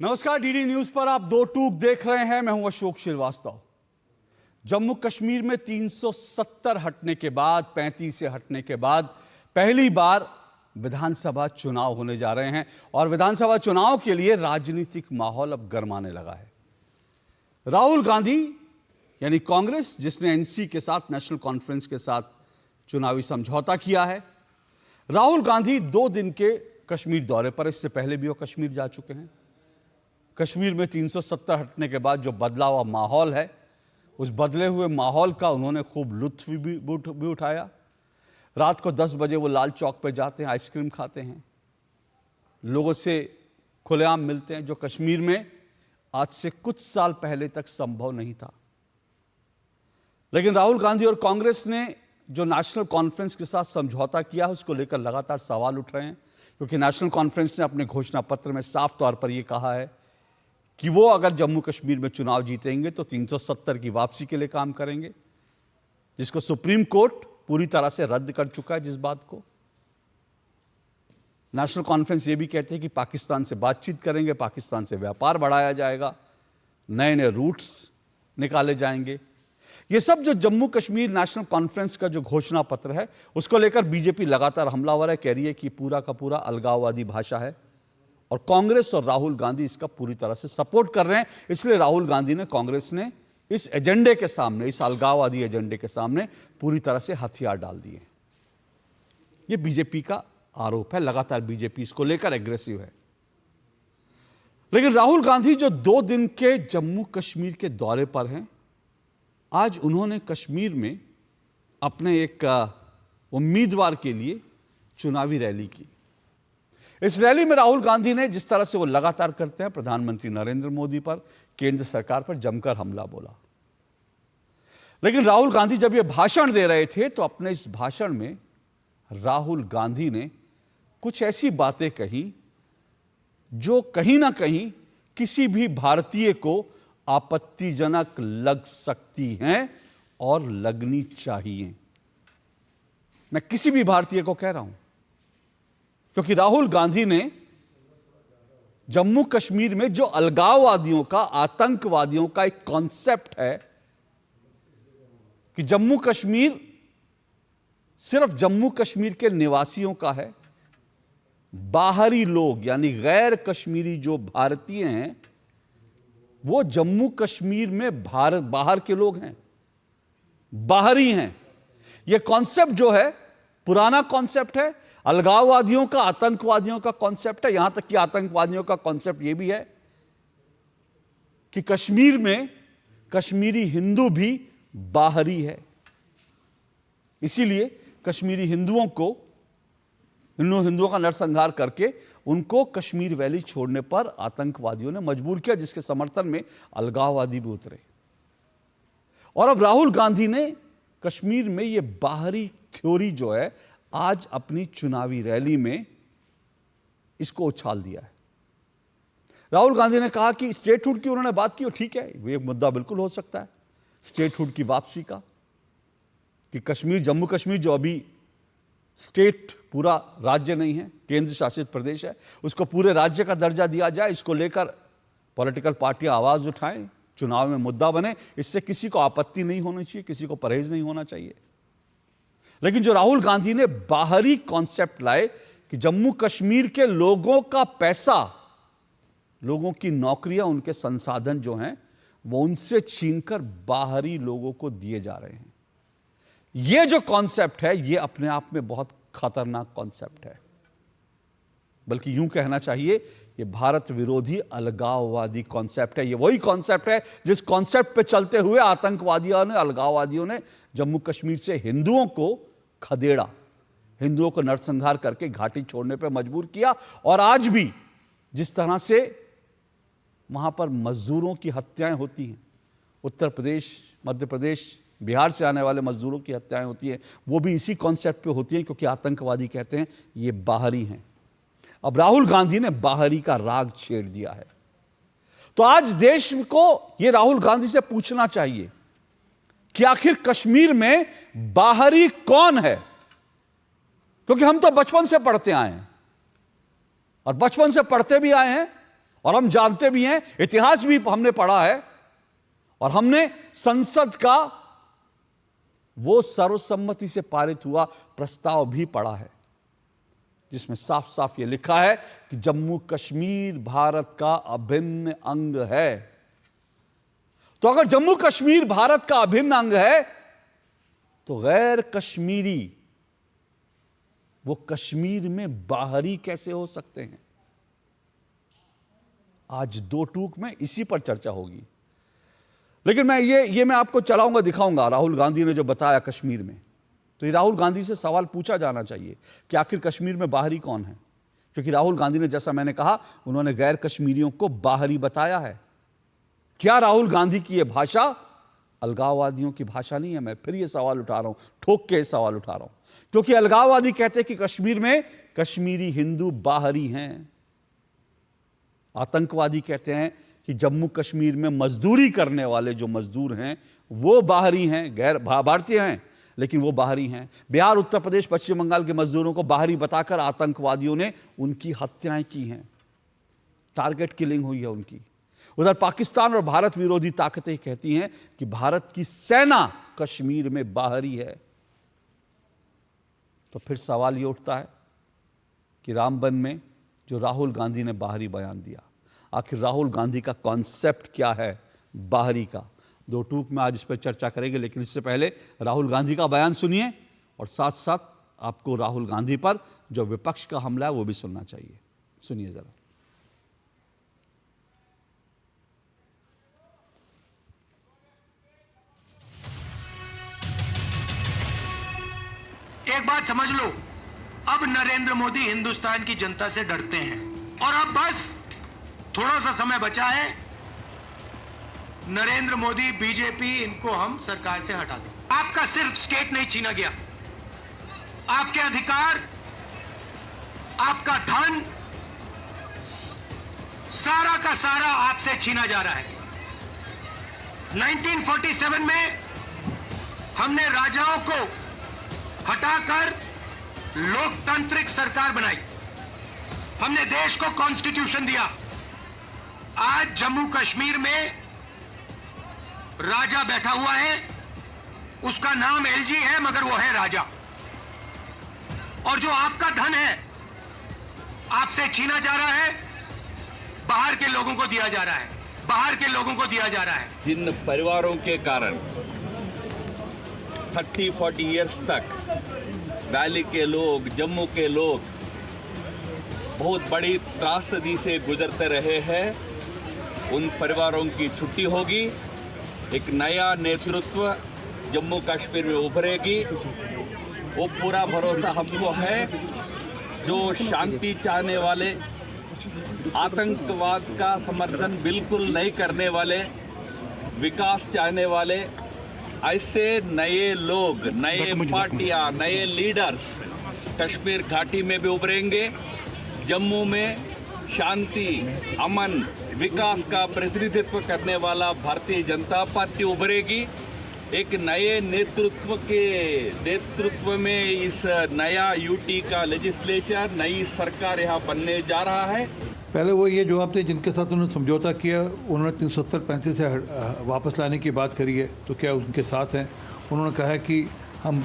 नमस्कार, DD news पर आप दो टूक देख रहे हैं। मैं हूं अशोक श्रीवास्तव। जम्मू कश्मीर में 370 हटने के बाद, 35 से हटने के बाद पहली बार विधानसभा चुनाव होने जा रहे हैं और विधानसभा चुनाव के लिए राजनीतिक माहौल अब गरमाने लगा है। राहुल गांधी यानी कांग्रेस, जिसने एनसी के साथ, नेशनल कॉन्फ्रेंस के साथ चुनावी समझौता किया है, राहुल गांधी 2 दिन के कश्मीर दौरे पर, इससे पहले भी वो कश्मीर जा चुके हैं। कश्मीर में 370 हटने के बाद जो बदला हुआ माहौल है, उस बदले हुए माहौल का उन्होंने खूब लुत्फ भी उठाया। रात को 10 बजे वो लाल चौक पर जाते हैं, आइसक्रीम खाते हैं, लोगों से खुलेआम मिलते हैं, जो कश्मीर में आज से कुछ साल पहले तक संभव नहीं था। लेकिन राहुल गांधी और कांग्रेस ने जो नेशनल कॉन्फ्रेंस के साथ समझौता किया है, उसको लेकर लगातार सवाल उठ रहे हैं, क्योंकि नेशनल कॉन्फ्रेंस ने अपने घोषणा पत्र में साफ तौर पर यह कहा है कि वो अगर जम्मू कश्मीर में चुनाव जीतेंगे तो 370 की वापसी के लिए काम करेंगे, जिसको सुप्रीम कोर्ट पूरी तरह से रद्द कर चुका है। जिस बात को नेशनल कॉन्फ्रेंस ये भी कहते हैं कि पाकिस्तान से बातचीत करेंगे, पाकिस्तान से व्यापार बढ़ाया जाएगा, नए नए रूट्स निकाले जाएंगे। ये सब जो जम्मू कश्मीर नेशनल कॉन्फ्रेंस का जो घोषणा पत्र है, उसको लेकर बीजेपी लगातार हमलावर है, कह रही है कि पूरा का पूरा अलगाववादी भाषा है और कांग्रेस और राहुल गांधी इसका पूरी तरह से सपोर्ट कर रहे हैं। इसलिए राहुल गांधी ने, कांग्रेस ने इस एजेंडे के सामने, इस अलगाववादी एजेंडे के सामने पूरी तरह से हथियार डाल दिए। यह बीजेपी का आरोप है, लगातार बीजेपी इसको लेकर एग्रेसिव है। लेकिन राहुल गांधी जो 2 दिन के जम्मू कश्मीर के दौरे पर हैं, आज उन्होंने कश्मीर में अपने एक उम्मीदवार के लिए चुनावी रैली की। इस रैली में राहुल गांधी ने, जिस तरह से वो लगातार करते हैं, प्रधानमंत्री नरेंद्र मोदी पर, केंद्र सरकार पर जमकर हमला बोला। लेकिन राहुल गांधी जब ये भाषण दे रहे थे, तो अपने इस भाषण में राहुल गांधी ने कुछ ऐसी बातें कही जो कहीं ना कहीं किसी भी भारतीय को आपत्तिजनक लग सकती हैं और लगनी चाहिए। मैं किसी भी भारतीय को कह रहा हूं, क्योंकि राहुल गांधी ने जम्मू कश्मीर में जो अलगाववादियों का, आतंकवादियों का एक कॉन्सेप्ट है कि जम्मू कश्मीर सिर्फ जम्मू कश्मीर के निवासियों का है, बाहरी लोग यानी गैर कश्मीरी जो भारतीय हैं, वो जम्मू कश्मीर में बाहर के लोग हैं, बाहरी हैं। यह कॉन्सेप्ट जो है पुराना कॉन्सेप्ट है, अलगाववादियों का, आतंकवादियों का कॉन्सेप्ट है। यहां तक कि आतंकवादियों का कॉन्सेप्ट यह भी है कि कश्मीर में कश्मीरी हिंदू भी बाहरी है। इसीलिए कश्मीरी हिंदुओं का नरसंहार करके उनको कश्मीर वैली छोड़ने पर आतंकवादियों ने मजबूर किया, जिसके समर्थन में अलगाववादी भी उतरे। और अब राहुल गांधी ने कश्मीर में ये बाहरी थ्योरी जो है, आज अपनी चुनावी रैली में इसको उछाल दिया है। राहुल गांधी ने कहा कि स्टेटहुड की उन्होंने बात की, और ठीक है, ये मुद्दा बिल्कुल हो सकता है स्टेटहुड की वापसी का, कि कश्मीर, जम्मू कश्मीर जो अभी स्टेट, पूरा राज्य नहीं है, केंद्र शासित प्रदेश है, उसको पूरे राज्य का दर्जा दिया जाए। इसको लेकर पॉलिटिकल पार्टियां आवाज उठाएं, चुनाव में मुद्दा बने। इससे किसी को आपत्ति नहीं होनी चाहिए, किसी को परहेज नहीं होना चाहिए। लेकिन जो राहुल गांधी ने बाहरी कॉन्सेप्ट लाए कि जम्मू कश्मीर के लोगों का पैसा, लोगों की नौकरियां, उनके संसाधन जो हैं, वो उनसे छीनकर बाहरी लोगों को दिए जा रहे हैं। ये जो कॉन्सेप्ट है, ये अपने आप में बहुत खतरनाक कॉन्सेप्ट है। बल्कि यूं कहना चाहिए, ये भारत विरोधी अलगाववादी कॉन्सेप्ट है। ये वही कॉन्सेप्ट है जिस कॉन्सेप्ट पे चलते हुए आतंकवादियों ने, अलगाववादियों ने जम्मू कश्मीर से हिंदुओं को खदेड़ा, हिंदुओं को नरसंहार करके घाटी छोड़ने पे मजबूर किया। और आज भी जिस तरह से वहां पर मजदूरों की हत्याएं होती हैं, उत्तर प्रदेश, मध्य प्रदेश, बिहार से आने वाले मजदूरों की हत्याएं होती हैं, वो भी इसी कॉन्सेप्ट पे होती हैं, क्योंकि आतंकवादी कहते हैं ये बाहरी हैं। अब राहुल गांधी ने बाहरी का राग छेड़ दिया है। तो आज देश को यह राहुल गांधी से पूछना चाहिए कि आखिर कश्मीर में बाहरी कौन है, क्योंकि हम तो बचपन से पढ़ते आए हैं और बचपन से पढ़ते भी आए हैं और हम जानते भी हैं, इतिहास भी हमने पढ़ा है, और हमने संसद का वो सर्वसम्मति से पारित हुआ प्रस्ताव भी पढ़ा है, जिसमें साफ साफ ये लिखा है कि जम्मू कश्मीर भारत का अभिन्न अंग है। तो अगर जम्मू कश्मीर भारत का अभिन्न अंग है, तो गैर कश्मीरी वो कश्मीर में बाहरी कैसे हो सकते हैं? आज दो टूक में इसी पर चर्चा होगी। लेकिन मैं ये मैं आपको चलाऊंगा, दिखाऊंगा राहुल गांधी ने जो बताया कश्मीर में। तो ये राहुल गांधी से सवाल पूछा जाना चाहिए कि आखिर कश्मीर में बाहरी कौन है, क्योंकि राहुल गांधी ने, जैसा मैंने कहा, उन्होंने गैर कश्मीरियों को बाहरी बताया है। क्या राहुल गांधी की यह भाषा अलगाववादियों की भाषा नहीं है? मैं फिर ये सवाल उठा रहा हूं, ठोक के सवाल उठा रहा हूं, क्योंकि अलगाववादी कहते हैं कि कश्मीर में कश्मीरी हिंदू बाहरी हैं। आतंकवादी कहते हैं कि जम्मू कश्मीर में मजदूरी करने वाले जो मजदूर हैं वो बाहरी हैं, गैर भारतीय हैं, लेकिन वो बाहरी हैं। बिहार, उत्तर प्रदेश, पश्चिम बंगाल के मजदूरों को बाहरी बताकर आतंकवादियों ने उनकी हत्याएं की हैं, टारगेट किलिंग हुई है उनकी। उधर पाकिस्तान और भारत विरोधी ताकतें कहती हैं कि भारत की सेना कश्मीर में बाहरी है। तो फिर सवाल यह उठता है कि रामबन में जो राहुल गांधी ने बाहरी बयान दिया, आखिर राहुल गांधी का कॉन्सेप्ट क्या है बाहरी का? दो टूक में आज इस पर चर्चा करेंगे, लेकिन इससे पहले राहुल गांधी का बयान सुनिए, और साथ साथ आपको राहुल गांधी पर जो विपक्ष का हमला है वो भी सुनना चाहिए। सुनिए जरा। एक बात समझ लो, अब नरेंद्र मोदी हिंदुस्तान की जनता से डरते हैं, और अब बस थोड़ा सा समय बचा है, नरेंद्र मोदी, बीजेपी, इनको हम सरकार से हटा दें। आपका सिर्फ स्टेट नहीं छीना गया, आपके अधिकार, आपका धन, सारा का सारा आपसे छीना जा रहा है। 1947 में हमने राजाओं को हटाकर लोकतांत्रिक सरकार बनाई, हमने देश को कॉन्स्टिट्यूशन दिया। आज जम्मू कश्मीर में राजा बैठा हुआ है, उसका नाम एलजी है, मगर वो है राजा। और जो आपका धन है आपसे छीना जा रहा है, बाहर के लोगों को दिया जा रहा है, बाहर के लोगों को दिया जा रहा है। जिन परिवारों के कारण 30-40 इयर्स तक वैली के लोग, जम्मू के लोग बहुत बड़ी त्रासदी से गुजरते रहे हैं, उन परिवारों की छुट्टी होगी। एक नया नेतृत्व जम्मू कश्मीर में उभरेगी, वो पूरा भरोसा हमको है। जो शांति चाहने वाले, आतंकवाद का समर्थन बिल्कुल नहीं करने वाले, विकास चाहने वाले, ऐसे नए लोग, नए पार्टियां, नए लीडर्स कश्मीर घाटी में भी उभरेंगे। जम्मू में शांति, अमन, विकास का प्रतिनिधित्व करने वाला भारतीय जनता पार्टी उभरेगी। एक नए नेतृत्व में इस नया यूटी का लेजिस्लेचर, नई सरकार यहाँ बनने जा रहा है। पहले वो ये जवाब थे जिनके साथ उन्होंने समझौता किया, उन्होंने 370-35 से वापस लाने की बात करी है, तो क्या उनके साथ हैं? उन्होंने कहा है कि हम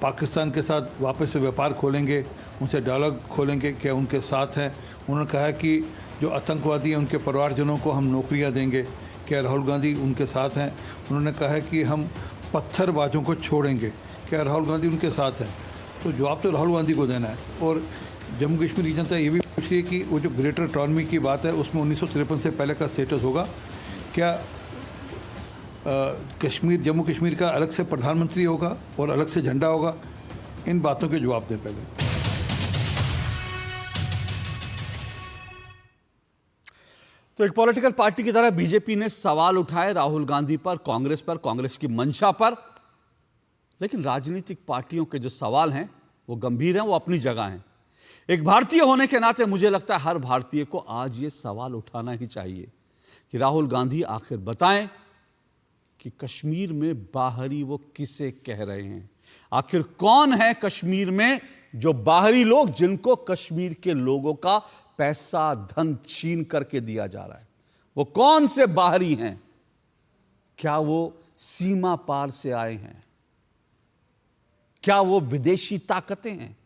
पाकिस्तान के साथ वापस से व्यापार खोलेंगे, उनसे डायलॉग खोलेंगे, क्या उनके साथ हैं? उन्होंने कहा है कि जो आतंकवादी हैं उनके परिवारजनों को हम नौकरियां देंगे, क्या राहुल गांधी उनके साथ हैं? उन्होंने कहा है कि हम पत्थरबाजों को छोड़ेंगे, क्या राहुल गांधी उनके साथ हैं? तो जवाब तो राहुल गांधी को देना है। और जम्मू कश्मीर की जनता ये भी पूछ रही है कि वो जो ग्रेटर ऑटोनॉमी की बात है उसमें 1953 से पहले का स्टेटस होगा क्या? जम्मू कश्मीर का अलग से प्रधानमंत्री होगा और अलग से झंडा होगा? इन बातों के जवाब दें पहले। तो एक पॉलिटिकल पार्टी की तरह बीजेपी ने सवाल उठाए राहुल गांधी पर, कांग्रेस की मंशा पर। लेकिन राजनीतिक पार्टियों के जो सवाल हैं वो गंभीर हैं, वो अपनी जगह हैं। एक भारतीय होने के नाते मुझे लगता है हर भारतीय को आज ये सवाल उठाना ही चाहिए कि राहुल गांधी आखिर बताएं कि कश्मीर में बाहरी वो किसे कह रहे हैं। आखिर कौन है कश्मीर में जो बाहरी लोग, जिनको कश्मीर के लोगों का पैसा धन छीन करके दिया जा रहा है। वो कौन से बाहरी हैं? क्या वो सीमा पार से आए हैं? क्या वो विदेशी ताकतें हैं?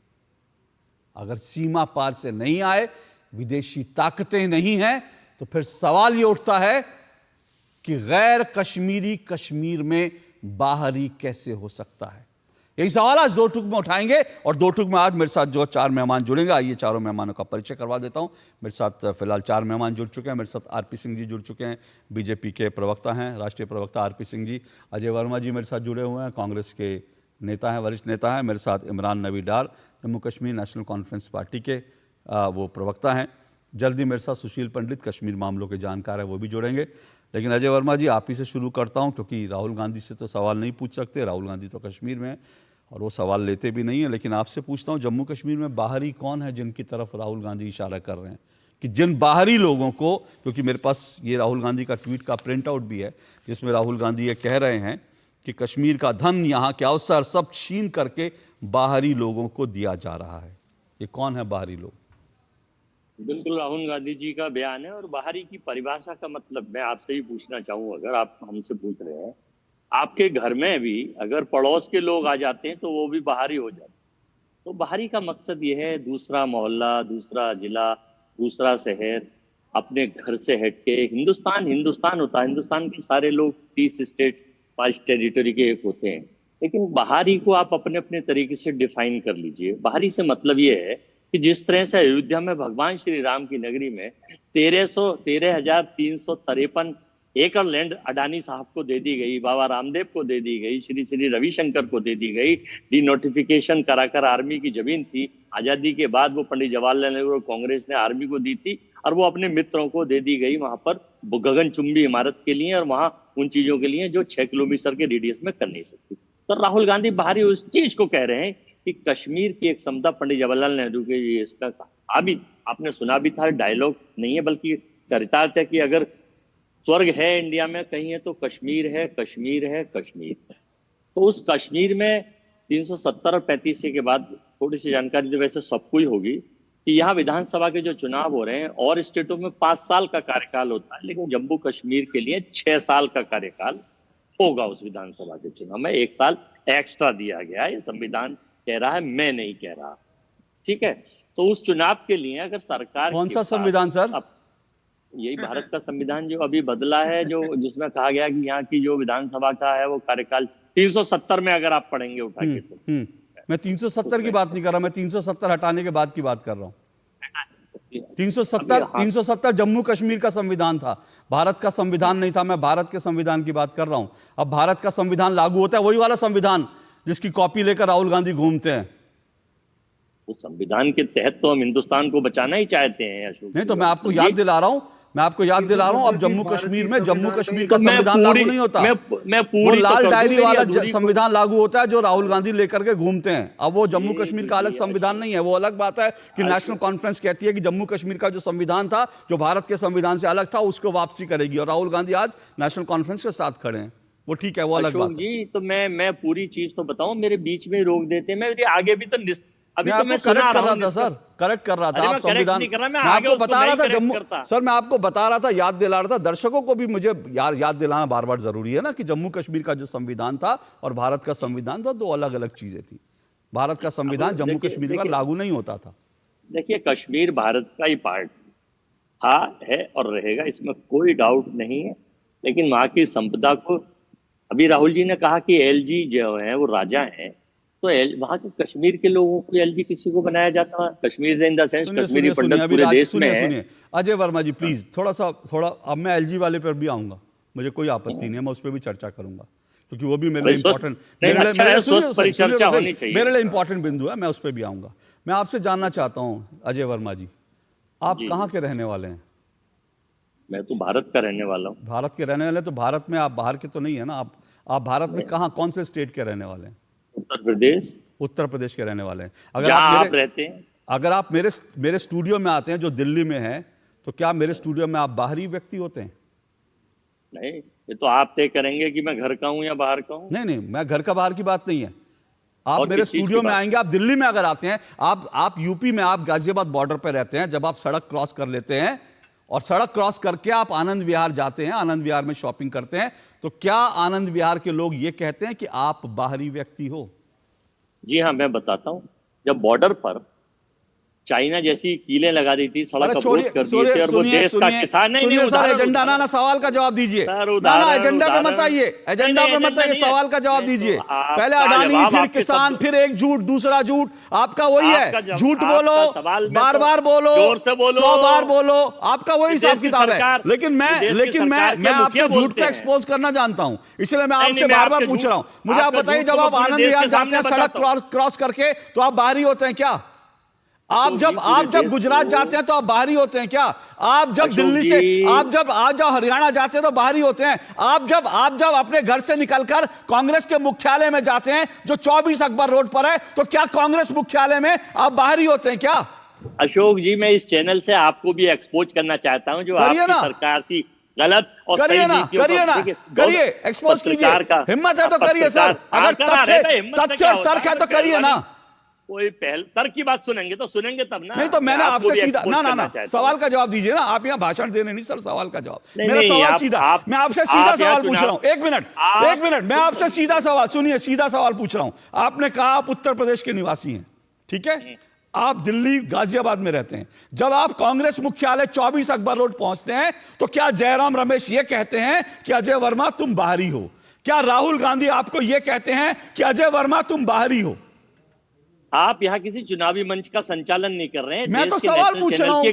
अगर सीमा पार से नहीं आए, विदेशी ताकतें नहीं हैं, तो फिर सवाल ये उठता है कि गैर कश्मीरी कश्मीर में बाहरी कैसे हो सकता है। यही सवाल आज दो टूक में उठाएंगे, और दो टूक में आज मेरे साथ जो 4 मेहमान जुड़ेंगे, आइए चारों मेहमानों का परिचय करवा देता हूं। मेरे साथ फिलहाल 4 मेहमान जुड़ चुके हैं। मेरे साथ आरपी सिंह जी जुड़ चुके हैं, बीजेपी के प्रवक्ता हैं, राष्ट्रीय प्रवक्ता आरपी सिंह जी। अजय वर्मा जी मेरे साथ जुड़े हुए हैं, कांग्रेस के नेता हैं, वरिष्ठ नेता हैं। मेरे साथ इमरान नबी डार, जम्मू कश्मीर नेशनल कॉन्फ्रेंस पार्टी के वो प्रवक्ता हैं। जल्दी मेरे साथ सुशील पंडित, कश्मीर मामलों के जानकार हैं, वो भी जुड़ेंगे। लेकिन अजय वर्मा जी, आप ही से शुरू करता हूं, क्योंकि राहुल गांधी से तो सवाल नहीं पूछ सकते, राहुल गांधी तो कश्मीर में हैं और वो सवाल लेते भी नहीं है। लेकिन आपसे पूछता हूं, जम्मू कश्मीर में बाहरी कौन है जिनकी तरफ राहुल गांधी इशारा कर रहे हैं? कि जिन बाहरी लोगों को, क्योंकि मेरे पास ये राहुल गांधी का ट्वीट का प्रिंट आउट भी है, जिसमें राहुल गांधी ये कह रहे हैं कि कश्मीर का धन, यहाँ के अवसर सब छीन करके बाहरी लोगों को दिया जा रहा है। ये कौन है बाहरी लोग? बिल्कुल राहुल गांधी जी का बयान है, और बाहरी की परिभाषा का मतलब मैं आपसे ही पूछना चाहूँ, अगर आप हमसे पूछ रहे हैं, आपके घर में भी अगर पड़ोस के लोग आ जाते हैं तो वो भी बाहरी हो जाते हैं। तो बाहरी का मकसद ये है, दूसरा मोहल्ला, दूसरा जिला, दूसरा शहर, अपने घर से हटके। हिंदुस्तान होता है, हिंदुस्तान के सारे लोग 30 स्टेट 5 टेरिटरी के एक होते हैं, लेकिन बाहरी को आप अपने अपने तरीके से डिफाइन कर लीजिए। बाहरी से मतलब ये है कि जिस तरह से अयोध्या में भगवान श्री राम की नगरी में 13,353 एकड़ लैंड अडानी साहब को दे दी गई, बाबा रामदेव को दे दी गई, श्री श्री रविशंकर को दे दी गई, डिनोटिफिकेशन कराकर आर्मी की जमीन थी, आजादी के बाद वो पंडित जवाहरलाल नेहरू और कांग्रेस ने आर्मी को दी थी, और वो अपने मित्रों को दे दी गई वहां पर गगनचुंबी इमारत के लिए, और वहां उन चीजों के लिए जो 6 किलोमीटर के रेडियस में कर नहीं सकती। तो राहुल गांधी बाहरी उस चीज को कह रहे हैं कि कश्मीर की एक समता पंडित जवाहरलाल नेहरू के ये इसका अभी आपने सुना भी था, डायलॉग नहीं है बल्कि चरितार्थ है कि अगर स्वर्ग है इंडिया में कहीं है तो कश्मीर है, कश्मीर है, कश्मीर है। तो उस कश्मीर में 370 और 35 के बाद थोड़ी सी जानकारी जो वैसे सबको ही होगी कि यहाँ विधानसभा के जो चुनाव हो रहे हैं, और स्टेटों में 5 साल का कार्यकाल होता है, लेकिन जम्मू कश्मीर के लिए 6 साल का कार्यकाल होगा। उस विधानसभा के चुनाव में 1 साल एक्स्ट्रा दिया गया है, ये संविधान कह रहा है, मैं नहीं कह रहा। ठीक है, तो उस चुनाव के लिए अगर सरकार, कौन सा संविधान सर? यही भारत का संविधान जो अभी बदला है, जो जिसमें कहा गया कि यहाँ की जो विधानसभा का है वो कार्यकाल 370 में अगर आप पढ़ेंगे उठा के तो मैं 370 की बात नहीं कर रहा, मैं 370 हटाने के बाद की बात कर रहा हूँ। 370 जम्मू कश्मीर का संविधान था, भारत का संविधान नहीं था। मैं भारत के संविधान की बात कर रहा हूं। अब भारत का संविधान लागू होता है, वही वाला संविधान जिसकी कॉपी लेकर राहुल गांधी घूमते हैं। उस संविधान के तहत तो हम हिंदुस्तान को बचाना ही चाहते हैं अशोक। नहीं तो मैं आपको याद दिला रहा हूं, अब जम्मू कश्मीर में जम्मू कश्मीर का संविधान लागू नहीं होता। वो लाल डायरी वाला संविधान लागू होता है जो राहुल गांधी लेकर के घूमते हैं। अब वो जम्मू कश्मीर का अलग संविधान नहीं है। वो अलग बात है कि नेशनल कॉन्फ्रेंस कहती है कि जम्मू कश्मीर का जो संविधान था, जो भारत के संविधान से अलग था, उसको वापसी करेगी, और राहुल गांधी आज नेशनल कॉन्फ्रेंस के साथ खड़े हैं। वो ठीक है, वो अलग बात है। जी तो मैं पूरी चीज तो बताऊं, मेरे बीच में रोक देते, मैं आगे भी तो अभी तो मैं करेक्ट कर रहा था सर, करेक्ट कर रहा था। आप संविधान, मैं आपको बता रहा था जम्मू, सर मैं आपको बता रहा था, याद दिला रहा था दर्शकों को भी। मुझे याद दिलाना बार बार जरूरी है ना कि जम्मू कश्मीर का जो संविधान था और भारत का संविधान था, 2 अलग अलग चीजें थी। भारत का संविधान जम्मू कश्मीर का लागू नहीं होता था। देखिए, कश्मीर भारत का ही पार्ट था, है और रहेगा, इसमें कोई डाउट नहीं है। लेकिन वहां की संपदा को, अभी राहुल जी ने कहा कि एलजी जो है वो राजा है, तो वहां के कश्मीर के लोगों को एलजी किसी को बनाया जाता है? Kashmir in the sense Kashmiri Pandit पूरे देश में है। अजय वर्मा जी प्लीज थोड़ा अब मैं एलजी वाले पर भी आऊंगा, मुझे कोई आपत्ति नहीं है, मैं उस पर भी चर्चा करूंगा, क्योंकि वो भी मेरे लिए इंपॉर्टेंट, मेरे लिए इंपॉर्टेंट बिंदु है, मैं उस पर भी आऊंगा। मैं आपसे जानना चाहता हूं अजय वर्मा जी, आप कहाँ के रहने वाले हैं? मैं तो भारत का रहने वाला हूँ। भारत के रहने वाले, तो भारत में आप बाहर के तो नहीं है ना? आप भारत में कहाँ, कौन से स्टेट के रहने वाले हैं? उत्तर प्रदेश के रहने वाले हैं। अगर आप रहते हैं, अगर आप मेरे स्टूडियो में आते हैं जो दिल्ली में है, तो क्या मेरे स्टूडियो में आप बाहरी व्यक्ति होते हैं? नहीं, ये तो आप तय करेंगे कि मैं घर का हूं या बाहर का हूं। नहीं, मैं घर का बाहर की बात नहीं है। आप और मेरे किस चीज की स्टूडियो में बात? आएंगे, आप दिल्ली में अगर आते हैं, आप यूपी में, आप गाजियाबाद बॉर्डर पे रहते हैं, जब आप सड़क क्रॉस कर लेते हैं और सड़क क्रॉस करके आप आनंद विहार जाते हैं, आनंद विहार में शॉपिंग करते हैं, तो क्या आनंद विहार के लोग ये कहते हैं कि आप बाहरी व्यक्ति हो? जी हाँ, मैं बताता हूँ। जब बॉर्डर पर चाइना जैसी कीलें लगा दी थी, सड़क अरे अवरोध छोड़िए, कर दिए थे, और वो देश का किसान नहीं, सुनिए सर, उदाहरण, एजेंडा ना सवाल का जवाब दीजिए। ना एजेंडा पे मत आइए, एजेंडा पे मत आइए, सवाल का जवाब दीजिए। पहले अडानी, फिर किसान, फिर एक झूठ, दूसरा झूठ, आपका वही है। झूठ बोलो, बार बार बोलो, 100 बार बोलो, आपका वही हिसाब किताब है। लेकिन मैं आपके झूठ को एक्सपोज करना जानता हूं, इसलिए मैं आपसे बार बार पूछ रहा हूं। मुझे आप बताइए, जब आप आनंद विहार जाते हैं सड़क क्रॉस करके, तो आप बाहरी होते हैं क्या? आप जब गुजरात जाते हैं तो आप बाहरी होते हैं क्या? आप जब दिल्ली से, आप जब हरियाणा जाते हैं तो बाहरी होते हैं? आप जब अपने घर से निकलकर कांग्रेस के मुख्यालय में जाते हैं जो 24 अकबर रोड पर है, तो क्या कांग्रेस मुख्यालय में आप बाहरी होते हैं क्या? अशोक जी, मैं इस चैनल से आपको भी एक्सपोज करना चाहता हूं, जो आपकी सरकार की गलत और करिए ना, एक्सपोज कीजिए। हिम्मत है तो करिए सर, अगर तथ्य और तर्क है तो करिए ना। कोई पहल तर्क की बात सुनेंगे तो सुनेंगे तब ना। नहीं तो मैंने आपसे सीधा ना सवाल का जवाब दीजिए ना। आप यहाँ भाषण देने नहीं सर, सवाल का जवाब। मेरा सवाल सीधा, मैं आपसे सीधा सवाल पूछ रहा हूँ। एक मिनट, मैं आपसे सीधा सवाल, सुनिए, सीधा सवाल पूछ रहा हूँ। आपने कहा आप उत्तर प्रदेश के निवासी हैं, ठीक है? आप दिल्ली गाजियाबाद में रहते हैं। जब आप कांग्रेस मुख्यालय 24 अकबर रोड पहुंचते हैं, तो क्या जयराम रमेश ये कहते हैं कि अजय वर्मा तुम बाहरी हो? क्या राहुल गांधी आपको यह कहते हैं कि अजय वर्मा तुम बाहरी हो? आप यहाँ किसी चुनावी मंच का संचालन नहीं कर रहे हैं। मैं तो सवाल पूछ रहा हूँ,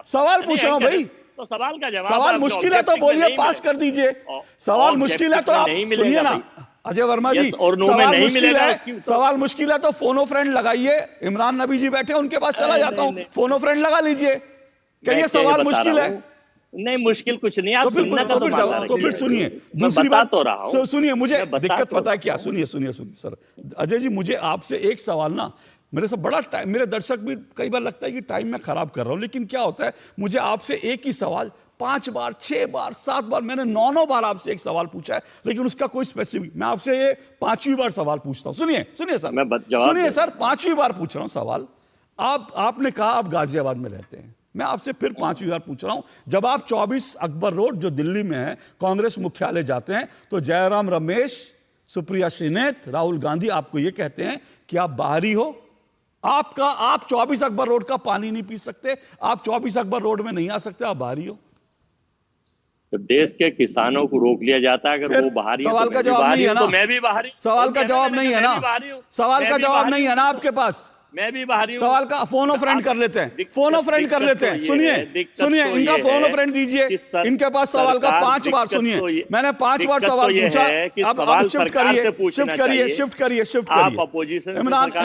सवाल पूछ रहा हूँ भाई। तो सवाल का जवाब, सवाल मुश्किल है तो बोलिए, पास कर दीजिए। सवाल मुश्किल है तो आप सुनिए ना अजय वर्मा जी, सवाल मुश्किल है तो फोनो फ्रेंड लगाइए। इमरान नबी जी बैठे, उनके पास चला जाता हूँ, फोनो फ्रेंड लगा लीजिए। क्या ये सवाल मुश्किल है? नहीं, मुश्किल कुछ नहीं। आप तो फिर सुनिए, दूसरी बात तो रहा हूं। सुनिए, मुझे दिक्कत पता है क्या? सुनिए सर, अजय जी, मुझे आपसे एक सवाल ना, मेरे से बड़ा टाइम, मेरे दर्शक भी कई बार लगता है कि टाइम मैं खराब कर रहा हूं, लेकिन क्या होता है, मुझे आपसे एक ही सवाल 5 बार, 6 बार, 7 बार, मैंने 9 बार आपसे एक सवाल पूछा है, लेकिन उसका कोई स्पेसिफिक, मैं आपसे ये 5वीं बार सवाल पूछता हूं। सुनिए सर, 5वीं बार पूछ रहा हूं सवाल। आपने कहा आप गाजियाबाद में रहते हैं। मैं आपसे फिर 5वीं बार पूछ रहा हूं, जब आप 24 अकबर रोड जो दिल्ली में है कांग्रेस मुख्यालय जाते हैं, तो जयराम रमेश, सुप्रिया श्रीनेत, राहुल गांधी आपको यह कहते हैं कि आप बाहरी हो? आप 24 अकबर रोड का पानी नहीं पी सकते, आप 24 अकबर रोड में नहीं आ सकते, आप बाहरी हो? तो देश के किसानों को रोक लिया जाता है, अगर वो बाहरी है, सवाल का जवाब नहीं है ना? तो मैं भी बाहरी। सवाल का जवाब नहीं है ना? सवाल का जवाब नहीं है ना आपके पास? मैं भी बाहरी हूं। सवाल का फोन ऑफ फ्रेंड कर लेते हैं, फोन ऑफ फ्रेंड कर लेते हैं। सुनिए, इनका फोन ऑफ फ्रेंड दीजिए। इनके पास सवाल का 5 बार, सुनिए, मैंने 5 बार सवाल पूछा। अब शिफ्ट करिए।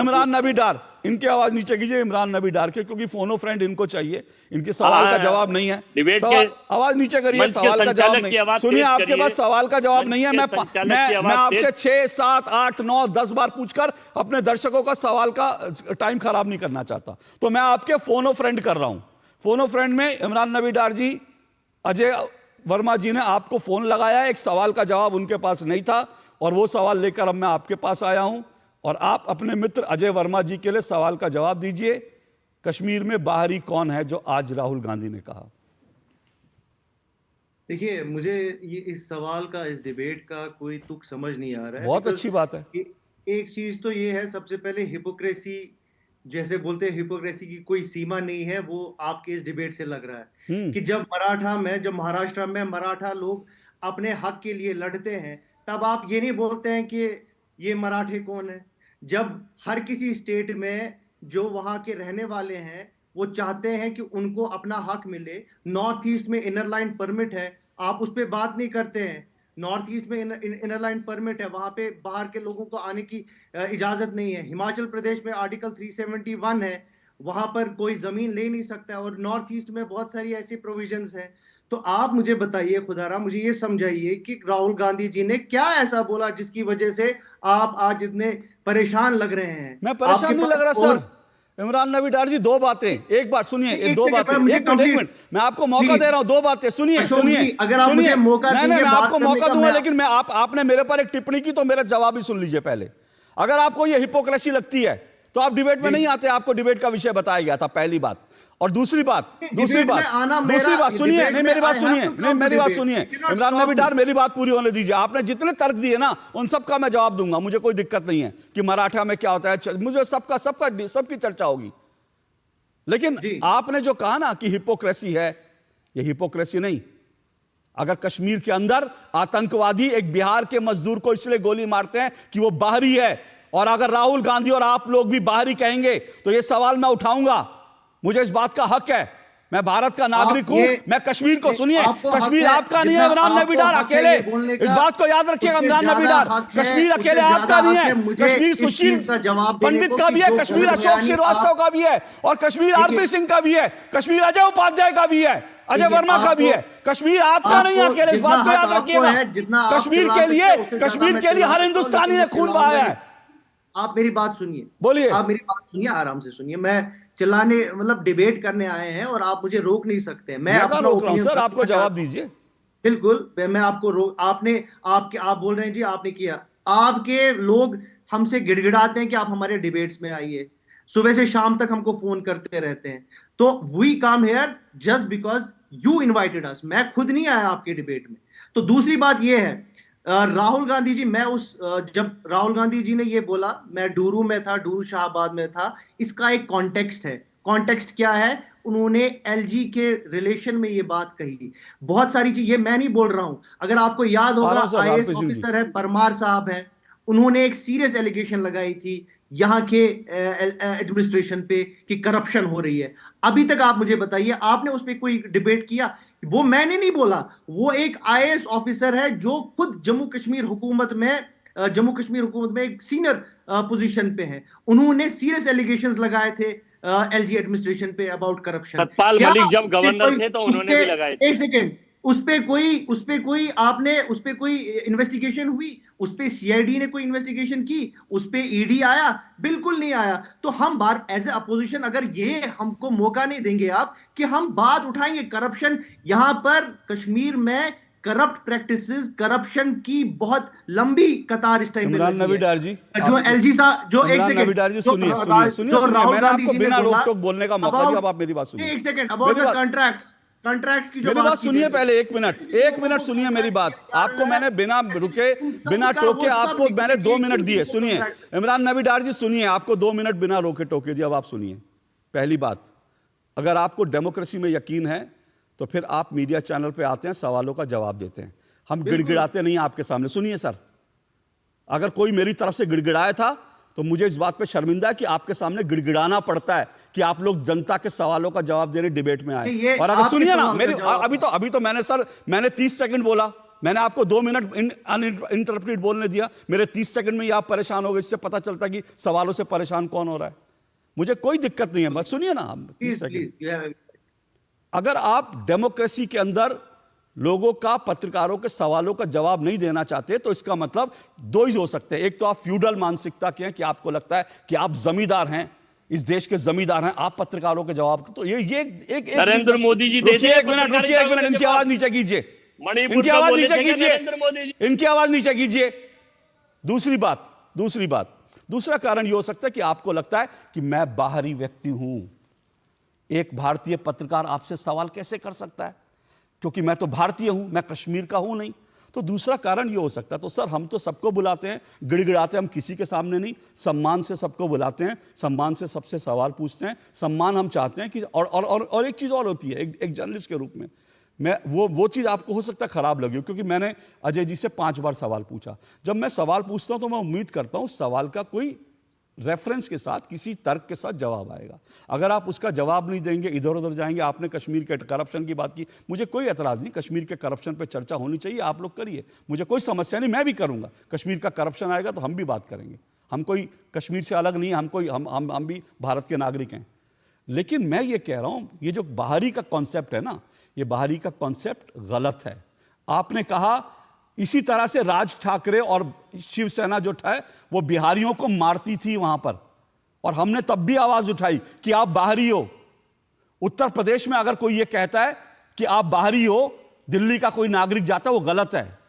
इमरान नबी डार, इनकी आवाज नीचे कीजिए, इमरान नबी डार के, क्योंकि फोनो फ्रेंड इनको चाहिए, इनके सवाल का जवाब नहीं है। आवाज नीचे करिए, सवाल का जवाब नहीं। सुनिए, आपके पास सवाल का जवाब नहीं है। मैं आपसे 6, 7, 8, 9, 10 बार पूछकर अपने दर्शकों का सवाल का टाइम खराब नहीं करना चाहता, तो मैं आपके फोनो फ्रेंड कर रहा हूं। फोनो फ्रेंड में इमरान नबी डार जी, अजय वर्मा जी ने आपको फोन लगाया, एक सवाल का जवाब उनके पास नहीं था, और वो सवाल लेकर अब मैं आपके पास आया हूं, और आप अपने मित्र अजय वर्मा जी के लिए सवाल का जवाब दीजिए। कश्मीर में बाहरी कौन है, जो आज राहुल गांधी ने कहा? देखिए, मुझे ये इस सवाल का, इस डिबेट का कोई तुक समझ नहीं आ रहा है। बहुत अच्छी बात है। एक चीज तो ये है, सबसे पहले हिपोक्रेसी, जैसे बोलते हैं हिपोक्रेसी की कोई सीमा नहीं है, वो आपके इस डिबेट से लग रहा है कि जब महाराष्ट्र में मराठा लोग अपने हक के लिए लड़ते हैं, तब आप ये नहीं बोलते हैं कि ये मराठे कौन है। जब हर किसी स्टेट में जो वहां के रहने वाले हैं वो चाहते हैं कि उनको अपना हक मिले, नॉर्थ ईस्ट में इनर लाइन परमिट है, आप उस पर बात नहीं करते हैं। नॉर्थ ईस्ट में इनर लाइन परमिट है, वहां पे बाहर के लोगों को आने की इजाजत नहीं है। हिमाचल प्रदेश में आर्टिकल 371 है, वहां पर कोई जमीन ले नहीं सकता, और नॉर्थ ईस्ट में बहुत सारी ऐसी प्रोविजंस हैं। तो आप मुझे बताइए खुदारा, मुझे ये समझाइए कि राहुल गांधी जी ने क्या ऐसा बोला जिसकी वजह से आप आज इतने परेशान लग रहे हैं? मैं परेशान नहीं लग रहा सर, इमरान नबी डार जी, दो बातें, एक बात सुनिए, एक दो सेकंड, बातें, मुझे एक मिनट, मैं आपको मौका प्लीज। दे रहा हूं, दो बातें सुनिए, अशोक सुनिए, जी, अगर आप सुनिए। मुझे मौका नहीं, देंगे मैं बात आपको करने मौका का, दूंगा, मैं लेकिन आपने मेरे पर एक टिप्पणी की तो मेरा जवाब ही सुन लीजिए पहले। अगर आपको ये हिपोक्रेसी लगती है तो आप डिबेट में नहीं आते, आपको डिबेट का विषय बताया गया था, पहली बात। और दूसरी बात डिबेट में आना मेरा- सुनिए, डिबेट नहीं में मेरी बात I have सुनिए, to come नहीं to मेरी बात debate. सुनिए, You cannot Imran stop Nabi Dar, me. मेरी बात पूरी होने दीजिए। आपने जितने तर्क दिए ना, उन सब का मैं जवाब दूंगा, मुझे कोई दिक्कत नहीं है कि मराठा में क्या होता है, मुझे सबकी चर्चा होगी। लेकिन जी। आपने जो कहा ना कि हिपोक्रेसी है, ये हिपोक्रेसी नहीं। अगर कश्मीर के अंदर आतंकवादी एक बिहार के मजदूर को इसलिए गोली मारते हैं कि वो बाहरी है, और अगर राहुल गांधी और आप लोग भी बाहरी कहेंगे तो ये सवाल मैं उठाऊंगा, मुझे इस बात का हक है। मैं भारत का नागरिक हूं, मैं कश्मीर को, सुनिए, कश्मीर आपका नहीं है इमरान नबी डार अकेले, इस बात को याद रखिएगा इमरान नबी डार, कश्मीर अकेले आपका नहीं है, कश्मीर सुशील पंडित का भी है, कश्मीर अशोक श्रीवास्तव का भी है, और कश्मीर आरपी सिंह का भी है, कश्मीर अजय उपाध्याय का भी है, अजय वर्मा का भी है। कश्मीर आपका नहीं है अकेले, इस बात को याद रखिएगा। कश्मीर के लिए हर हिंदुस्तानी ने खून बहाया है। आप मेरी बात सुनिए, बोलिए। आप मेरी बात सुनिए, आराम से सुनिए। मैं चिल्लाने मतलब डिबेट करने आए हैं और आप मुझे रोक नहीं सकते। मैं कहाँ अपना रोक रहा हूं opinion सर, आपको रखना जवाब चाहता हूं। दीजिए। बिल्कुल, मैं आपको रोक, आप बोल रहे हैं जी आपने किया, आपके लोग हमसे गिड़गिड़ाते हैं कि आप हमारे डिबेट्स में आइए, सुबह से शाम तक हमको फोन करते रहते हैं। तो we come here just because you invited us. मैं खुद नहीं आया आपके डिबेट में। तो दूसरी बात यह है, राहुल गांधी जी, जब राहुल गांधी जी ने ये बोला, मैं डूरू में था, डूरू शाहबाद में था, इसका एक कॉन्टेक्स्ट है। कॉन्टेक्स्ट क्या है? उन्होंने एलजी के रिलेशन में ये बात कही। बहुत सारी चीज, ये मैं नहीं बोल रहा हूं, अगर आपको याद होगा, आईएएस ऑफिसर है परमार साहब हैं, उन्होंने एक सीरियस एलिगेशन लगाई थी यहां के एडमिनिस्ट्रेशन पे कि करप्शन हो रही है। अभी तक आप मुझे बताइए, आपने उस पर कोई डिबेट किया? वो मैंने नहीं बोला, वो एक आईएएस ऑफिसर है जो खुद जम्मू कश्मीर हुकूमत में एक सीनियर पोजीशन पे है। उन्होंने सीरियस एलिगेशंस लगाए थे एलजी एडमिनिस्ट्रेशन पे अबाउट करप्शन। सतपाल मलिक जब गवर्नर थे तो उन्होंने भी लगाए थे। एक सेकेंड, उस पे कोई इन्वेस्टिगेशन हुई? उस पे सीआईडी ने कोई इन्वेस्टिगेशन की? उस पे ईडी आया? बिल्कुल नहीं आया। तो हम बार एज ए अपोजिशन, अगर ये हमको मौका नहीं देंगे आप कि हम बात उठाएंगे करप्शन, यहां पर कश्मीर में करप्ट प्रैक्टिसेस, करप्शन की बहुत लंबी कतार इस टाइम पे इमरान नबी डार जी, जो एलजी साहब, जो एक इमरान नबी डार जी, सुनिए, मैंने आपको बिना रोक टोक बोलने का मौका दिया, अब आप मेरी बात सुनिए। एक सेकंड, अबाउट द कॉन्ट्रैक्ट्स की जो मेरी बात सुनिए पहले, एक मिनट सुनिए मेरी बात। आपको मैंने बिना रुके, बिना टोके, आपको मैंने 2 मिनट दिए। सुनिए इमरान नबी डार जी, सुनिए, आपको 2 मिनट बिना रोके टोके दिया। अब आप सुनिए। पहली बात, अगर आपको डेमोक्रेसी में यकीन है तो फिर आप मीडिया चैनल पे आते हैं, सवालों का जवाब देते हैं। हम गिड़गिड़ाते नहीं आपके सामने। सुनिए सर, अगर कोई मेरी तरफ से गिड़गिड़ाया था तो मुझे इस बात पे शर्मिंदा है कि आपके सामने गिड़गिड़ाना पड़ता है कि आप लोग जनता के सवालों का जवाब देने डिबेट में आए। और अगर सुनिए ना, मेरी अभी तो मैंने 30 सेकंड बोला, मैंने आपको 2 मिनट अनइंटरप्टेड बोलने दिया, मेरे 30 सेकंड में ही आप परेशान हो गए। इससे पता चलता कि सवालों से परेशान कौन हो रहा है। मुझे कोई दिक्कत नहीं है, बस सुनिए ना, 30 सेकंड। अगर आप डेमोक्रेसी के अंदर लोगों का, पत्रकारों के सवालों का जवाब नहीं देना चाहते तो इसका मतलब 2 ही हो सकते हैं। एक तो आप फ्यूडल मानसिकता के हैं कि आपको लगता है कि आप जमींदार हैं, इस देश के जमींदार हैं, आप पत्रकारों के जवाब, तो ये एक नरेंद्र मोदी जी, रुकिए एक मिनट, इनकी आवाज नीचे कीजिए, इनकी आवाज नीचे कीजिए, इनकी आवाज नीचे कीजिए। दूसरा कारण यह हो सकता है कि आपको लगता है कि मैं बाहरी व्यक्ति हूं, एक भारतीय पत्रकार आपसे सवाल कैसे कर सकता है, क्योंकि मैं तो भारतीय हूं, मैं कश्मीर का हूं नहीं। तो दूसरा कारण यह हो सकता है। तो सर, हम तो सबको बुलाते हैं, गिड़गिड़ाते हैं हम किसी के सामने नहीं, सम्मान से सबको बुलाते हैं, सम्मान से सबसे सवाल पूछते हैं, सम्मान हम चाहते हैं कि और एक चीज़ और होती है, एक जर्नलिस्ट के रूप में मैं वो चीज़ आपको हो सकता है खराब लगी हो, क्योंकि मैंने अजय जी से 5 बार सवाल पूछा। जब मैं सवाल पूछता हूं तो मैं उम्मीद करता हूं सवाल का कोई रेफरेंस के साथ, किसी तर्क के साथ जवाब आएगा। अगर आप उसका जवाब नहीं देंगे, इधर उधर जाएंगे, आपने कश्मीर के करप्शन की बात की, मुझे कोई एतराज़ नहीं, कश्मीर के करप्शन पे चर्चा होनी चाहिए, आप लोग करिए, मुझे कोई समस्या नहीं, मैं भी करूंगा। कश्मीर का करप्शन आएगा तो हम भी बात करेंगे, हम कोई कश्मीर से अलग नहीं, हम भी भारत के नागरिक हैं। लेकिन मैं ये कह रहा हूं, ये जो बाहरी का कॉन्सेप्ट है ना, ये बाहरी का कॉन्सेप्ट गलत है। आपने कहा इसी तरह से राज ठाकरे और शिवसेना जो है वो बिहारियों को मारती थी वहां पर, और हमने तब भी आवाज उठाई कि आप बाहरी हो। उत्तर प्रदेश में अगर कोई यह कहता है कि आप बाहरी हो, दिल्ली का कोई नागरिक जाता है, वो गलत है।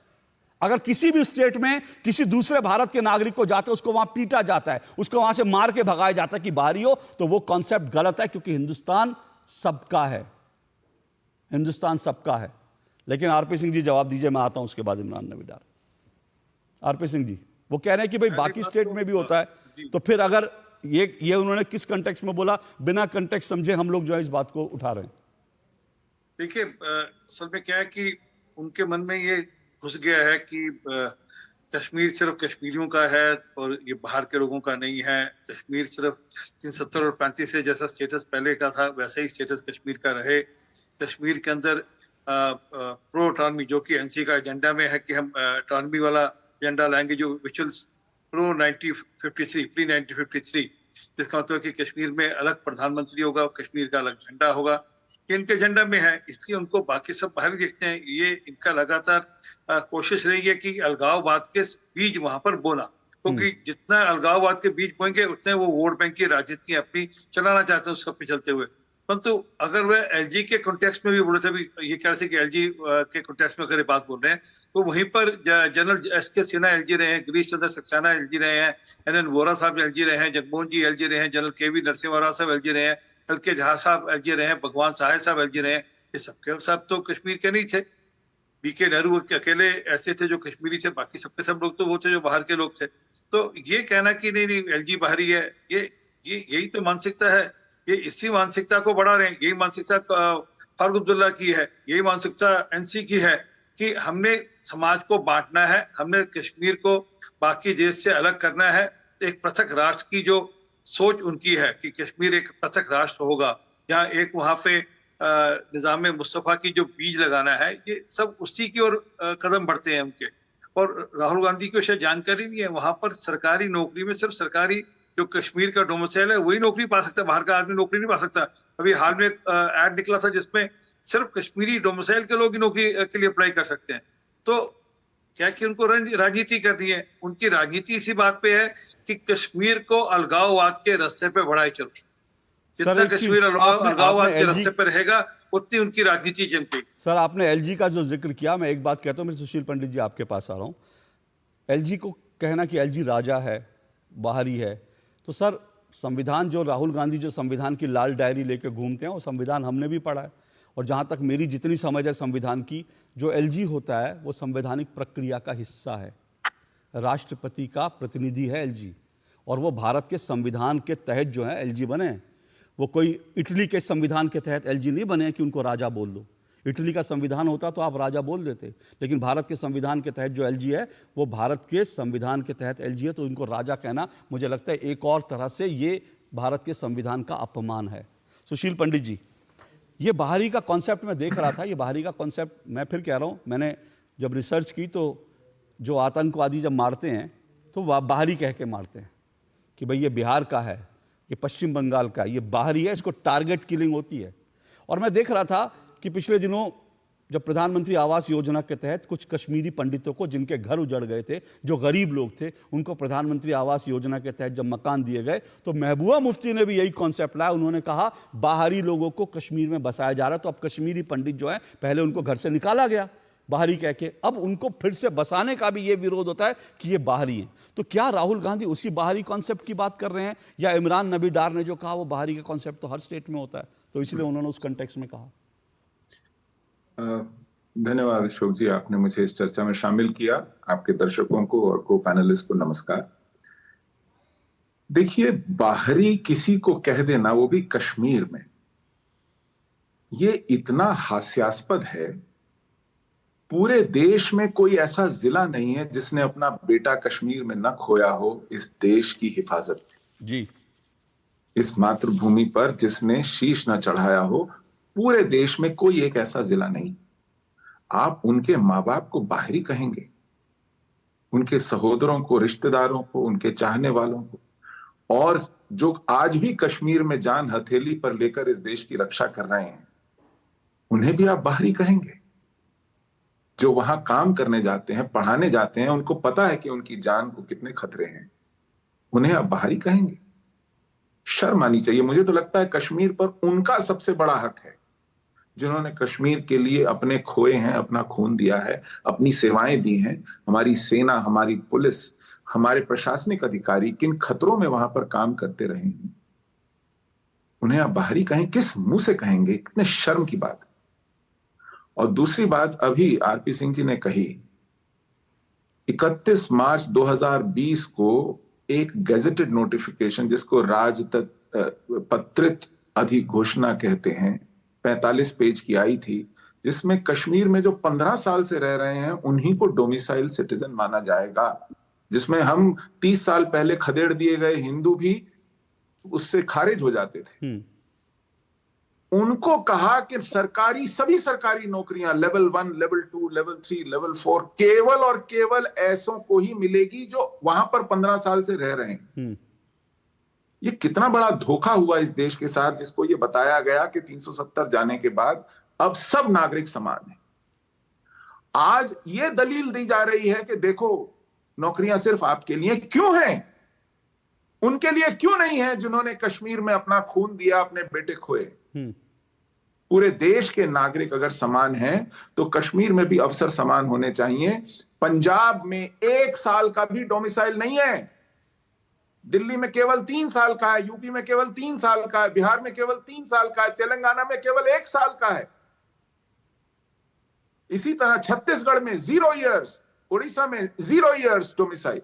अगर किसी भी स्टेट में किसी दूसरे भारत के नागरिक को जाते, उसको वहां पीटा जाता है, उसको वहां से मार के भगाया जाता है कि बाहरी हो, तो वो कॉन्सेप्ट गलत है, क्योंकि हिंदुस्तान सबका है, हिंदुस्तान सबका है। लेकिन आरपी सिंह जी जवाब दीजिए, मैं आता हूं उसके बाद इमरान नबी डार। आरपी सिंह जी वो कह रहे हैं कि भाई बाकी स्टेट में भी होता है, तो फिर अगर ये उन्होंने किस कंटेक्स्ट में बोला, बिना कंटेक्स्ट समझे हम लोग जो है इस बात को उठा रहे हैं। देखिए, असल में क्या है कि उनके मन में ये घुस गया है कि कश्मीर सिर्फ कश्मीरियों का है और ये बाहर के लोगों का नहीं है। कश्मीर सिर्फ 370 और 35 से जैसा स्टेटस पहले का था वैसा ही स्टेटस कश्मीर का रहे। कश्मीर के अंदर प्रो ऑटोनॉमी, जो कि एनसी का एजेंडा में है कि हम ऑटोनॉमी वाला एजेंडा लाएंगे, जो विचुअल्स प्रो 1953 प्री 1953, जिसका मतलब कि कश्मीर में अलग प्रधानमंत्री होगा, कश्मीर का अलग झंडा होगा, ये इनके एजेंडा में है। इसलिए उनको बाकी सब बाहर देखते हैं। ये इनका लगातार कोशिश रही है कि अलगाववाद के बीज वहां पर बोना, क्योंकि जितना अलगाववाद के बीज बोएंगे उतने वो वोट बैंक की राजनीति अपनी चलाना चाहते हैं, उस सब पे चलते हुए। परंतु अगर वह एलजी के कॉन्टेक्स्ट में भी बोले थे, ये कह रहे थे कि एलजी के कॉन्टेक्स्ट में अगर ये बात बोल रहे हैं, तो वहीं पर जनरल एसके सिन्हा एलजी रहे हैं, गिरीश चंद्र सक्सेना एलजी रहे हैं, एनएन वोरा साहब एलजी रहे हैं, जगमोहन जी एलजी रहे हैं, जनरल केवी नरसिम्हा राव साहब एलजी रहे हैं, एलके झा साहब एलजी रहे हैं, भगवान सहाय साहब एलजी रहे हैं। ये सबके सब तो कश्मीर के नहीं थे। बीके नेहरू अकेले ऐसे थे जो कश्मीरी थे, बाकी सबके सब लोग तो वो थे जो बाहर के लोग थे। तो ये कहना कि नहीं एलजी बाहरी है, ये यही तो मानसिकता है। ये इसी मानसिकता को बढ़ा रहे हैं। यही मानसिकता फारूक अब्दुल्ला की है, यही मानसिकता एनसी की है कि हमने समाज को बांटना है, हमने कश्मीर को बाकी देश से अलग करना है। एक पृथक राष्ट्र की जो सोच उनकी है कि कश्मीर एक पृथक राष्ट्र होगा, यहाँ एक वहां पे निजाम मुस्तफा की जो बीज लगाना है, ये सब उसी की ओर कदम बढ़ते हैं उनके। और राहुल गांधी को शायद जानकारी नहीं है, वहां पर सरकारी नौकरी में सिर्फ सरकारी जो कश्मीर का डोमिसाइल है वही नौकरी पा सकता है, बाहर का आदमी नौकरी नहीं पा सकता। अभी हाल में एक ऐड निकला था जिसमें सिर्फ कश्मीरी डोमिसाइल के लोग ही नौकरी के लिए अप्लाई कर सकते हैं। तो क्या कि उनको राजनीति करनी है। उनकी राजनीति इसी बात पे है कि कश्मीर को अलगाववाद के रास्ते पे बढ़ाए चलो। जितना कश्मीर अलगाववाद के रास्ते पे रहेगा उतनी उनकी राजनीति जमती। सर, आपने एलजी का जो जिक्र किया, मैं एक बात कहता हूं, मैं सुशील पंडित जी आपके पास आ रहा हूं। एलजी को कहना कि एलजी राजा है, बाहरी है, तो सर संविधान जो राहुल गांधी जो संविधान की लाल डायरी लेकर घूमते हैं, वो संविधान हमने भी पढ़ा है। और जहाँ तक मेरी जितनी समझ है संविधान की, जो एलजी होता है वो संवैधानिक प्रक्रिया का हिस्सा है, राष्ट्रपति का प्रतिनिधि है एलजी। और वो भारत के संविधान के तहत जो है एलजी बने। वो कोई इटली के संविधान के तहत एलजी नहीं बने कि उनको राजा बोल दो। इटली का संविधान होता तो आप राजा बोल देते, लेकिन भारत के संविधान के तहत जो एलजी है वो भारत के संविधान के तहत एलजी है, तो इनको राजा कहना मुझे लगता है एक और तरह से ये भारत के संविधान का अपमान है। सुशील पंडित जी, ये बाहरी का कॉन्सेप्ट मैं देख रहा था, ये बाहरी का कॉन्सेप्ट मैं फिर कह रहा हूँ, मैंने जब रिसर्च की तो जो आतंकवादी जब मारते हैं तो बाहरी कह के मारते हैं कि भाई ये बिहार का है, ये पश्चिम बंगाल का, ये बाहरी है, इसको टारगेट किलिंग होती है। और मैं देख रहा था कि पिछले दिनों जब प्रधानमंत्री आवास योजना के तहत कुछ कश्मीरी पंडितों को, जिनके घर उजड़ गए थे, जो गरीब लोग थे, उनको प्रधानमंत्री आवास योजना के तहत जब मकान दिए गए, तो महबूबा मुफ्ती ने भी यही कॉन्सेप्ट लाया। उन्होंने कहा बाहरी लोगों को कश्मीर में बसाया जा रहा है, तो अब कश्मीरी पंडित जो है, पहले उनको घर से निकाला गया बाहरी कह के, अब उनको फिर से बसाने का भी ये विरोध होता है कि ये बाहरी हैं। तो क्या राहुल गांधी उसी बाहरी कॉन्सेप्ट की बात कर रहे हैं, या इमरान नबी डार ने जो कहा वो बाहरी का कॉन्सेप्ट तो हर स्टेट में होता है, तो इसलिए उन्होंने उस कंटेक्स्ट में कहा? धन्यवाद अशोक जी, आपने मुझे इस चर्चा में शामिल किया। आपके दर्शकों को और को पैनलिस्ट को नमस्कार। देखिए, बाहरी किसी को कह देना, वो भी कश्मीर में, ये इतना हास्यास्पद है। पूरे देश में कोई ऐसा जिला नहीं है जिसने अपना बेटा कश्मीर में न खोया हो इस देश की हिफाजत में जी, इस मातृभूमि पर जिसने शीश न चढ़ाया हो। पूरे देश में कोई एक ऐसा जिला नहीं। आप उनके माँ बाप को बाहरी कहेंगे, उनके सहोदरों को, रिश्तेदारों को, उनके चाहने वालों को, और जो आज भी कश्मीर में जान हथेली पर लेकर इस देश की रक्षा कर रहे हैं, उन्हें भी आप बाहरी कहेंगे। जो वहां काम करने जाते हैं, पढ़ाने जाते हैं, उनको पता है कि उनकी जान को कितने खतरे हैं, उन्हें आप बाहरी कहेंगे। शर्म आनी चाहिए। मुझे तो लगता है कश्मीर पर उनका सबसे बड़ा हक है, जिन्होंने कश्मीर के लिए अपने खोए हैं, अपना खून दिया है, अपनी सेवाएं दी हैं। हमारी सेना, हमारी पुलिस, हमारे प्रशासनिक अधिकारी किन खतरों में वहां पर काम करते रहे हैं, उन्हें आप बाहरी कहें, किस मुंह से कहेंगे? कितने शर्म की बात है। और दूसरी बात अभी आरपी सिंह जी ने कही, 31 मार्च 2020 को एक गैजेटेड नोटिफिकेशन, जिसको राजपत्रित अधिघोषणा कहते हैं, 45 पेज की आई थी, जिसमें कश्मीर में जो 15 साल से रह रहे हैं उन्हीं को डोमिसाइल सिटीजन माना जाएगा, जिसमें हम 30 साल पहले खदेड़ दिए गए हिंदू भी उससे खारिज हो जाते थे। उनको कहा कि सभी सरकारी नौकरियां लेवल 1, लेवल 2, लेवल 3, लेवल 4 केवल और केवल ऐसों को ही मिलेगी जो वहां पर 15 साल से रह रहे हैं। ये कितना बड़ा धोखा हुआ इस देश के साथ, जिसको ये बताया गया कि 370 जाने के बाद अब सब नागरिक समान हैं। आज ये दलील दी जा रही है कि देखो नौकरियां सिर्फ आपके लिए क्यों हैं, उनके लिए क्यों नहीं है जिन्होंने कश्मीर में अपना खून दिया, अपने बेटे खोए। पूरे देश के नागरिक अगर समान हैं तो कश्मीर में भी अवसर समान होने चाहिए। पंजाब में 1 साल का भी डोमिसाइल नहीं है, दिल्ली में केवल 3 साल का है, यूपी में केवल 3 साल का है, बिहार में केवल 3 साल का है, तेलंगाना में केवल 1 साल का है। इसी तरह छत्तीसगढ़ में 0 इयर्स, उड़ीसा में 0 इयर्स डोमिसाइल।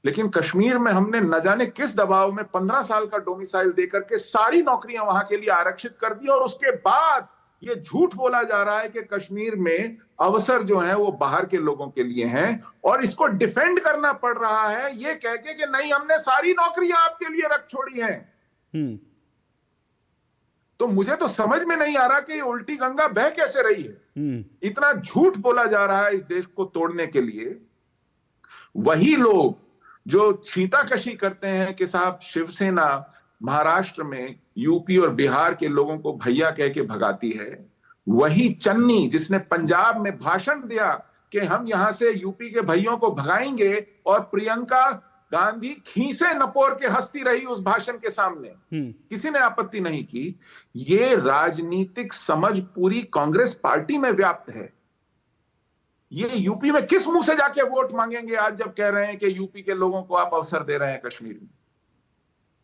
लेकिन कश्मीर में हमने न जाने किस दबाव में 15 साल का डोमिसाइल देकर के सारी नौकरियां वहां के लिए आरक्षित कर दी, और उसके बाद ये झूठ बोला जा रहा है कि कश्मीर में अवसर जो है वो बाहर के लोगों के लिए हैं, और इसको डिफेंड करना पड़ रहा है ये कह के कि नहीं, हमने सारी नौकरियां आपके लिए रख छोड़ी हैं। तो मुझे तो समझ में नहीं आ रहा कि उल्टी गंगा बह कैसे रही है। इतना झूठ बोला जा रहा है इस देश को तोड़ने के लिए। वही लोग जो छींटाकशी करते हैं कि साहब शिवसेना महाराष्ट्र में, यूपी और बिहार के लोगों को भैया कह के भगाती है, वही चन्नी जिसने पंजाब में भाषण दिया कि हम यहां से यूपी के भैयों को भगाएंगे, और प्रियंका गांधी खीसे नपोर के हंसती रही उस भाषण के सामने, किसी ने आपत्ति नहीं की। ये राजनीतिक समझ पूरी कांग्रेस पार्टी में व्याप्त है। ये यूपी में किस मुंह से जाके वोट मांगेंगे आज, जब कह रहे हैं कि यूपी के लोगों को आप अवसर दे रहे हैं कश्मीर में?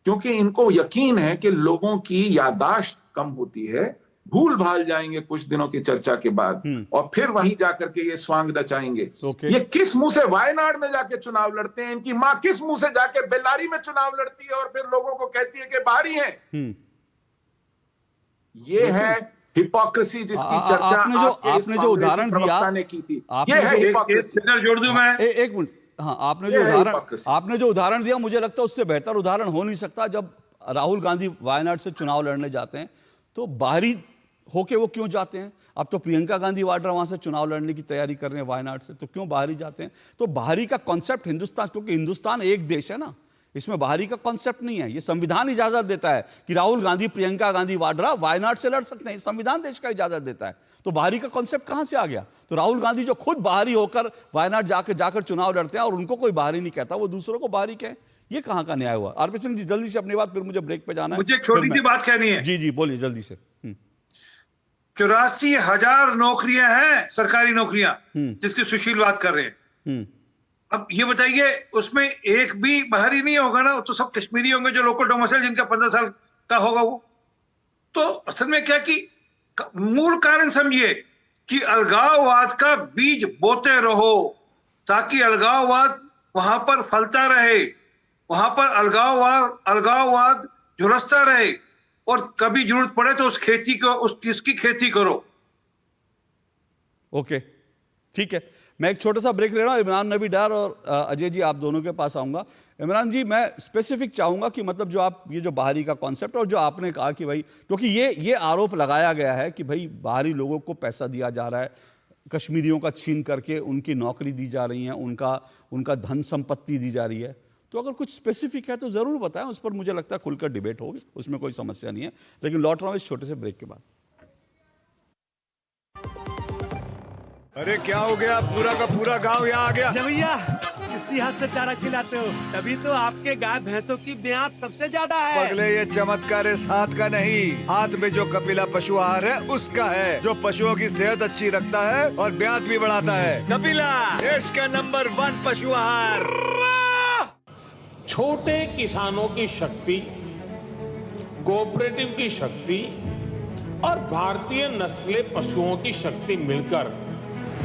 क्योंकि इनको यकीन है कि लोगों की याददाश्त कम होती है, भूल भाल जाएंगे कुछ दिनों की चर्चा के बाद, और फिर वहीं जाकर के ये स्वांग रचाएंगे। ये किस मुंह से वायनाड में जाके चुनाव लड़ते हैं, इनकी मां किस मुंह से जाके बेल्लारी में चुनाव लड़ती है और फिर लोगों को कहती है कि बाहरी हैं। ये है हिपोक्रेसी जिसकी चर्चा आपने जो उदाहरण दिया ने की थी। ये है हिपोक्रेसी। जोड़ दूं मैं एक मिनट। हाँ, आपने जो उदाहरण दिया, मुझे लगता है उससे बेहतर उदाहरण हो नहीं सकता। जब राहुल गांधी वायनाड से चुनाव लड़ने जाते हैं तो बाहरी होके वो क्यों जाते हैं? अब तो प्रियंका गांधी वाड्रा वहां से चुनाव लड़ने की तैयारी कर रहे हैं वायनाड से, तो क्यों बाहरी जाते हैं? तो बाहरी का कॉन्सेप्ट हिंदुस्तान, क्योंकि हिंदुस्तान एक देश है ना, इसमें बाहरी का कॉन्सेप्ट नहीं है। ये संविधान इजाजत देता है कि राहुल गांधी, प्रियंका गांधी वाड्रा वायनाड से लड़ सकते हैं, संविधान देश का इजाजत देता है। तो बाहरी का कॉन्सेप्ट कहां से आ गया? तो राहुल गांधी जो खुद बाहरी होकर वायनाड जाकर चुनाव लड़ते हैं और उनको कोई बाहरी नहीं कहता, वो दूसरों को बाहरी कहे, ये कहां का न्याय हुआ? आरपी सिंह जी जल्दी से अपनी बात, फिर मुझे ब्रेक पे जाना है। मुझे छोटी सी बात कहनी है। जी बोलिए जल्दी से। 84,000 नौकरियां हैं, सरकारी नौकरियां, जिसकी सुशील बात कर रहे हैं। अब ये बताइए, उसमें एक भी बाहरी नहीं होगा ना, तो सब कश्मीरी होंगे जो लोकल डोमिसाइल जिनका 15 साल का होगा वो। तो असल में क्या कि मूल कारण समझिए कि अलगाववाद का बीज बोते रहो, ताकि अलगाववाद वहां पर फलता रहे, वहां पर अलगाववाद झुलसता रहे, और कभी जरूरत पड़े तो उस खेती को, उसकी खेती करो। ओके, ठीक है। मैं एक छोटा सा ब्रेक ले रहा हूं। इमरान नबी डार और अजय जी, आप दोनों के पास आऊंगा। इमरान जी, मैं स्पेसिफिक चाहूंगा कि मतलब जो आप ये जो बाहरी का कॉन्सेप्ट, और जो आपने कहा कि भाई, क्योंकि ये आरोप लगाया गया है कि भाई बाहरी लोगों को पैसा दिया जा रहा है, कश्मीरियों का छीन करके उनकी नौकरी दी जा रही है, उनका धन संपत्ति दी जा रही है। तो अगर कुछ स्पेसिफिक है तो जरूर बताएं, उस पर मुझे लगता है खुलकर डिबेट होगी, उसमें कोई समस्या नहीं है। लेकिन लौट रहा हूं इस छोटे से ब्रेक के बाद। अरे क्या हो गया? पूरा का पूरा गांव यहाँ आ गया। भैया, देसी हाथ से चारा खिलाते हो, तभी तो आपके गाय भैंसों की ब्याज सबसे ज्यादा है। पगले, ये चमत्कार इस हाथ का नहीं, हाथ में जो कपिला पशु आहार है उसका है, जो पशुओं की सेहत अच्छी रखता है और ब्याज भी बढ़ाता है। कपिला, देश का नंबर 1 पशु आहार। छोटे किसानों की शक्ति, कोऑपरेटिव की शक्ति और भारतीय नस्ले पशुओं की शक्ति मिलकर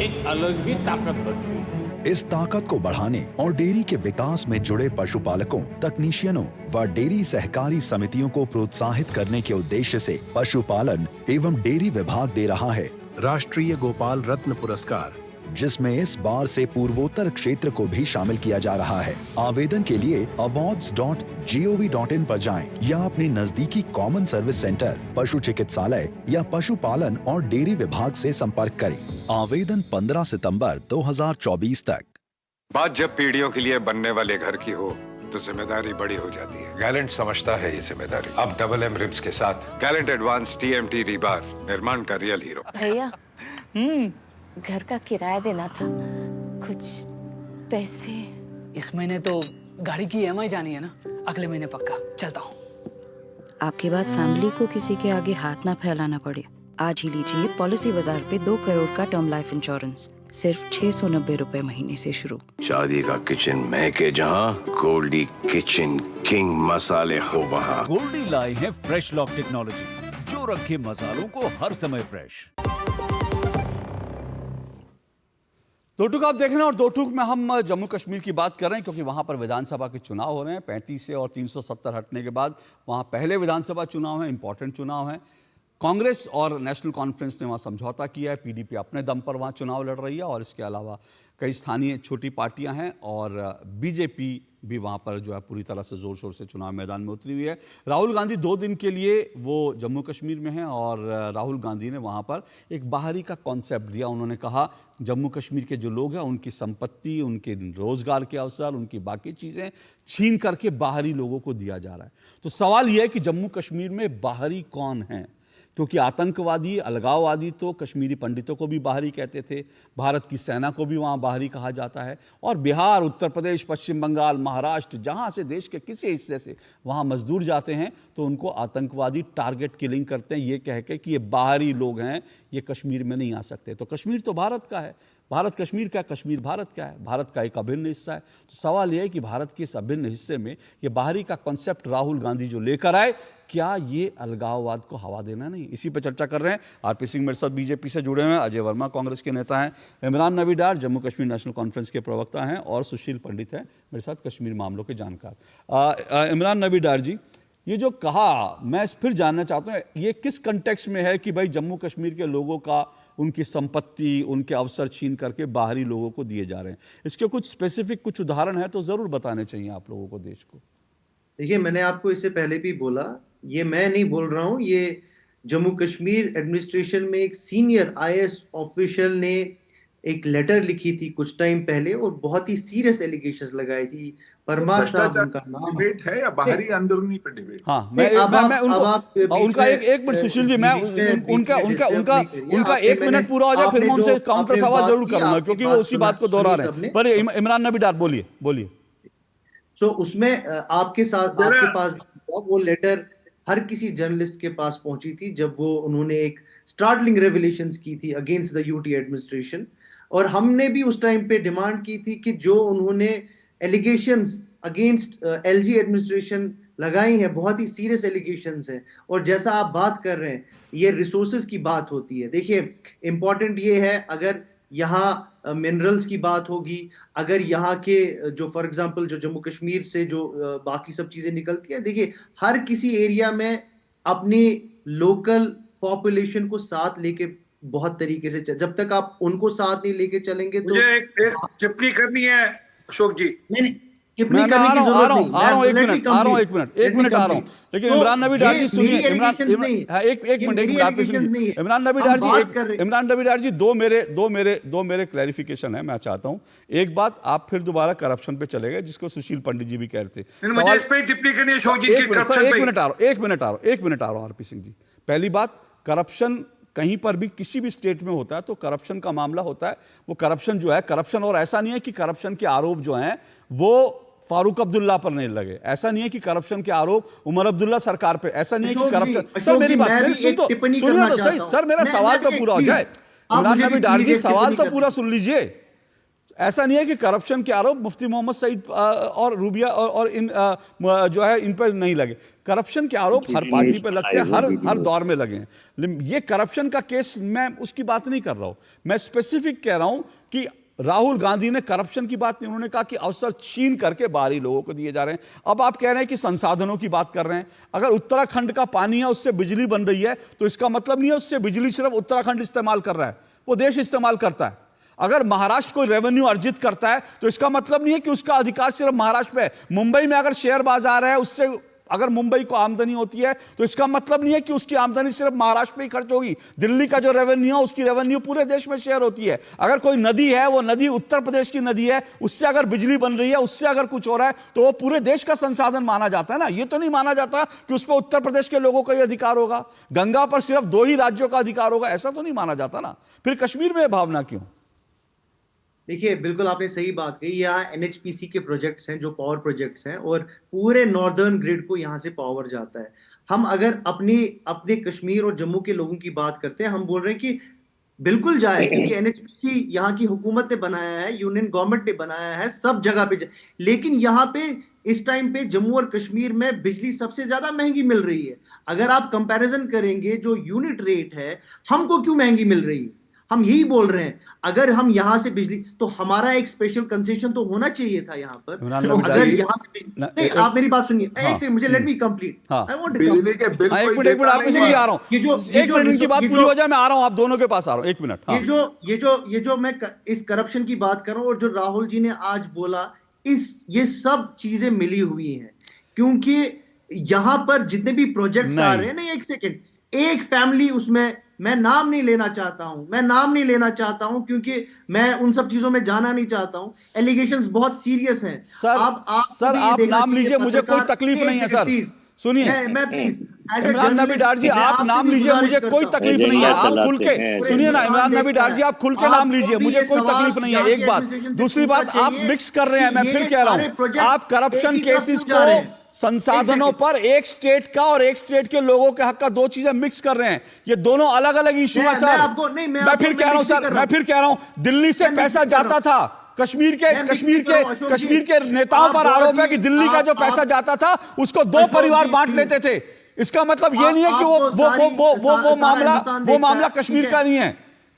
एक अलग ही ताकत बनती है। इस ताकत को बढ़ाने और डेयरी के विकास में जुड़े पशुपालकों, तकनीशियनों व डेयरी सहकारी समितियों को प्रोत्साहित करने के उद्देश्य से पशुपालन एवं डेयरी विभाग दे रहा है राष्ट्रीय गोपाल रत्न पुरस्कार, जिसमें इस बार से पूर्वोत्तर क्षेत्र को भी शामिल किया जा रहा है। आवेदन के लिए awards.gov.in पर जाएं या अपने नजदीकी कॉमन सर्विस सेंटर, पशु चिकित्सालय या पशुपालन और डेयरी विभाग से संपर्क करें। आवेदन 15 सितंबर 2024 तक। बात जब पीढ़ियों के लिए बनने वाले घर की हो तो जिम्मेदारी बड़ी हो जाती है। गैलेंट समझता है ये जिम्मेदारी। अब डबल एम रिब्स के साथ गैलेंट एडवांस TMT रीबार, निर्माण का रियल हीरो। भैया, घर का किराया देना था, कुछ पैसे। इस महीने तो गाड़ी की EMI जानी है ना, अगले महीने पक्का। चलता हूँ। आपके बाद फैमिली को किसी के आगे हाथ ना फैलाना पड़े। आज ही लीजिए पॉलिसी बाजार पे 2 करोड़ का टर्म लाइफ इंश्योरेंस, सिर्फ 690 रुपए महीने से शुरू। शादी का किचन महके जहाँ, गोल्डी किचन किंग मसाले हो वहाँ। गोल्डी लाए हैं फ्रेश लॉक टेक्नोलॉजी, जो रखे मसालों को हर समय फ्रेश। दो टूक आप देख रहे हैं और दो टूक में हम जम्मू कश्मीर की बात कर रहे हैं क्योंकि वहां पर विधानसभा के चुनाव हो रहे हैं। 35 से और 370 हटने के बाद वहां पहले विधानसभा चुनाव है, इंपॉर्टेंट चुनाव है। कांग्रेस और नेशनल कॉन्फ्रेंस ने वहां समझौता किया है, PDP अपने दम पर वहां चुनाव लड़ रही है और इसके अलावा कई स्थानीय छोटी पार्टियां हैं और BJP भी वहां पर जो है पूरी तरह से जोर शोर से चुनाव मैदान में उतरी हुई है। राहुल गांधी 2 दिन के लिए वो जम्मू कश्मीर में हैं और राहुल गांधी ने वहां पर एक बाहरी का कॉन्सेप्ट दिया। उन्होंने कहा जम्मू कश्मीर के जो लोग हैं उनकी संपत्ति, उनके रोजगार के अवसर, उनकी बाकी चीज़ें छीन करके बाहरी लोगों को दिया जा रहा है। तो सवाल यह है कि जम्मू कश्मीर में बाहरी कौन है, क्योंकि आतंकवादी, अलगाववादी तो कश्मीरी पंडितों को भी बाहरी कहते थे, भारत की सेना को भी वहाँ बाहरी कहा जाता है और बिहार, उत्तर प्रदेश, पश्चिम बंगाल, महाराष्ट्र, जहाँ से देश के किसी हिस्से से वहाँ मजदूर जाते हैं तो उनको आतंकवादी टारगेट किलिंग करते हैं ये कह के कि ये बाहरी लोग हैं, ये कश्मीर में नहीं आ सकते। तो कश्मीर तो भारत का है, भारत कश्मीर का, कश्मीर भारत का है, भारत का एक अभिन्न हिस्सा है। तो सवाल यह है कि भारत के इस अभिन्न हिस्से में ये बाहरी का कॉन्सेप्ट राहुल गांधी जो लेकर आए, क्या ये अलगाववाद को हवा देना नहीं? इसी पर चर्चा कर रहे हैं। RP सिंह मेरे साथ BJP से जुड़े हुए हैं, अजय वर्मा कांग्रेस के नेता हैं, इमरान नबी डार जम्मू कश्मीर नेशनल कॉन्फ्रेंस के प्रवक्ता हैं और सुशील पंडित हैं मेरे साथ कश्मीर मामलों के जानकार। इमरान नबी डार जी, ये जो कहा, मैं फिर जानना चाहता हूँ ये किस कंटेक्स्ट में है कि भाई जम्मू कश्मीर के लोगों का, उनकी संपत्ति, उनके अवसर छीन करके बाहरी लोगों को दिए जा रहे हैं? इसके कुछ स्पेसिफिक कुछ उदाहरण है तो जरूर बताने चाहिए आप लोगों को, देश को। देखिए, मैंने आपको इससे पहले भी बोला, ये मैं नहीं बोल रहा हूँ, ये जम्मू कश्मीर एडमिनिस्ट्रेशन में एक सीनियर IAS ऑफिशियल ने एक लेटर लिखी थी कुछ टाइम पहले और बहुत ही सीरियस एलिगेशंस लगाई थी। परमार साहब उनका नाम डिबेट है या बाहरी अंदरूनी पे डिबेट? हाँ, मैं उनका एक मिनट सुशील जी, मैं उनका 1 मिनट पूरा हो जाए फिर मैं उनसे काउंटर सवाल जरूर करूंगा क्योंकि वो उसी बात को दोहरा रहे हैं। पर इमरान नबी डार बोलिए। तो उसमें आपके पास वो लेटर हर किसी जर्नलिस्ट के पास पहुंची थी जब वो उन्होंने एक स्टार्टलिंग रेवलेशंस की थी अगेंस्ट द UT एडमिनिस्ट्रेशन, और हमने भी उस टाइम पे डिमांड की थी कि जो उन्होंने एलिगेशंस अगेंस्ट LG एडमिनिस्ट्रेशन लगाई हैं, बहुत ही सीरियस एलिगेशंस हैं। और जैसा आप बात कर रहे हैं, ये रिसोर्सेज की बात होती है। देखिए, इंपॉर्टेंट ये है, अगर यहाँ मिनरल्स की बात होगी, अगर यहाँ के जो फॉर एग्जांपल जो जम्मू कश्मीर से जो बाकी सब चीजें निकलती हैं, देखिए हर किसी एरिया में अपनी लोकल पॉपुलेशन को साथ लेके बहुत तरीके से, जब तक आप उनको साथ नहीं लेके चलेंगे तो मुझे एक टिप्पणी करनी है अशोक जी। नहीं, एक मिनट आ रहा हूं। लेकिन इमरान नबी डार जी सुनिए, इमरान नबी डार जी दो मेरे क्लैरिफिकेशन है, मैं चाहता हूं। एक बात, आप फिर दोबारा करप्शन पे चले गए जिसको सुशील पंडित जी भी कह रहे थे। मुझे इस पे टिप्पणी करनी है अशोक जी। एक मिनट आ रहा हूं RP सिंह जी। पहली बात, करप्शन कहीं पर भी किसी भी स्टेट में होता है तो करप्शन का मामला होता है। वो करप्शन जो है करप्शन, और ऐसा नहीं है कि करप्शन के आरोप जो हैं वो फारूक अब्दुल्ला पर नहीं लगे, ऐसा नहीं है कि करप्शन के आरोप उमर अब्दुल्ला सरकार पे, ऐसा नहीं है कि करप्शन। सर मेरी बात सुनिए तो सही सर, मेरा सवाल तो पूरा हो जाए। इमरान नबी डार जी सवाल तो पूरा सुन लीजिए। ऐसा नहीं है कि करप्शन के आरोप मुफ्ती मोहम्मद सईद और रूबिया और इन जो है इन पर नहीं लगे। करप्शन के आरोप हर पार्टी पे लगते हैं, हर दौर में लगे हैं। ये करप्शन का केस, मैं उसकी बात नहीं कर रहा हूं, मैं स्पेसिफिक कह रहा हूं कि राहुल गांधी ने करप्शन की बात नहीं, उन्होंने कहा कि अवसर छीन करके बाहरी लोगों को दिए जा रहे हैं। अब आप कह रहे हैं कि संसाधनों की बात कर रहे हैं। अगर उत्तराखंड का पानी है उससे बिजली बन रही है तो इसका मतलब नहीं है उससे बिजली सिर्फ उत्तराखंड इस्तेमाल कर रहा है, वो देश इस्तेमाल करता है। अगर महाराष्ट्र कोई रेवेन्यू अर्जित करता है तो इसका मतलब नहीं है कि उसका अधिकार सिर्फ महाराष्ट्र पे है। मुंबई में अगर शेयर बाजार है, उससे अगर मुंबई को आमदनी होती है तो इसका मतलब नहीं है कि उसकी आमदनी सिर्फ महाराष्ट्र पे ही खर्च होगी। दिल्ली का जो रेवेन्यू है उसकी रेवेन्यू पूरे देश में शेयर होती है। अगर कोई नदी है, वो नदी उत्तर प्रदेश की नदी है, उससे अगर बिजली बन रही है, उससे अगर कुछ हो रहा है तो वो पूरे देश का संसाधन माना जाता है ना। ये तो नहीं माना जाता कि उस पर उत्तर प्रदेश के लोगों का ही अधिकार होगा, गंगा पर सिर्फ 2 ही राज्यों का अधिकार होगा, ऐसा तो नहीं माना जाता ना। फिर कश्मीर में भावना क्यों? देखिए, बिल्कुल आपने सही बात कही। यहाँ एनएचपीसी के प्रोजेक्ट्स हैं जो पावर प्रोजेक्ट्स हैं और पूरे नॉर्दर्न ग्रिड को यहाँ से पावर जाता है। हम अगर अपने कश्मीर और जम्मू के लोगों की बात करते हैं, हम बोल रहे हैं कि बिल्कुल जाए, क्योंकि एनएचपीसी यहाँ की हुकूमत ने बनाया है, यूनियन गवर्नमेंट ने बनाया है, सब जगह पे लेकिन यहाँ पे इस टाइम पे जम्मू और कश्मीर में बिजली सबसे ज्यादा महंगी मिल रही है। अगर आप कंपैरिजन करेंगे जो यूनिट रेट है, हमको क्यों महंगी मिल रही है, हम यही बोल रहे हैं। अगर हम यहाँ से बिजली, तो हमारा एक स्पेशल कंसेशन तो होना चाहिए था यहाँ पर। अगर यहाँ से नहीं, आप मेरी बात सुनिए, एक सेकंड मुझे, let me complete. I want to बिजली के बिल एक मिनट आपके लिए आ रहा हूँ, एक मिनट की बात पूरी हो जाए, मैं आ रहा हूँ, आप दोनों के पास आ रहा हूँ, 1 मिनट। ये जो मैं इस करप्शन की बात कर रहा हूँ और जो राहुल जी ने आज बोला, ये सब चीजें मिली हुई हैं। क्योंकि यहाँ पर जितने भी प्रोजेक्ट्स आ रहे हैं, नहीं एक सेकेंड, एक फैमिली उसमें, मैं नाम नहीं लेना चाहता हूं क्योंकि मैं उन सब चीजों में जाना नहीं चाहता हूं। एलिगेशंस बहुत सीरियस हैं। सर आप नाम लीजिए, मुझे कोई तकलीफ नहीं है सर। सुनिए, मैं प्लीज, इमरान नबी डार जी आप नाम लीजिए, मुझे कोई तकलीफ नहीं है। आप खुल के सुनिए ना, इमरान नबी डार जी आप खुल के नाम लीजिए, मुझे कोई तकलीफ नहीं है। एक बात, दूसरी बात, आप मिक्स कर रहे हैं, मैं फिर कह रहा हूं, आप करप्शन केसेस को संसाधनों पर एक स्टेट का और एक स्टेट के लोगों के हक का 2 चीजें मिक्स कर रहे हैं। ये दोनों अलग अलग इशू है सर। मैं फिर कह रहा हूं दिल्ली से पैसा जाता था, कश्मीर के नेताओं पर आरोप है कि दिल्ली का जो पैसा जाता था उसको 2 परिवार बांट लेते थे। इसका मतलब ये नहीं है कि वो मामला कश्मीर का नहीं है।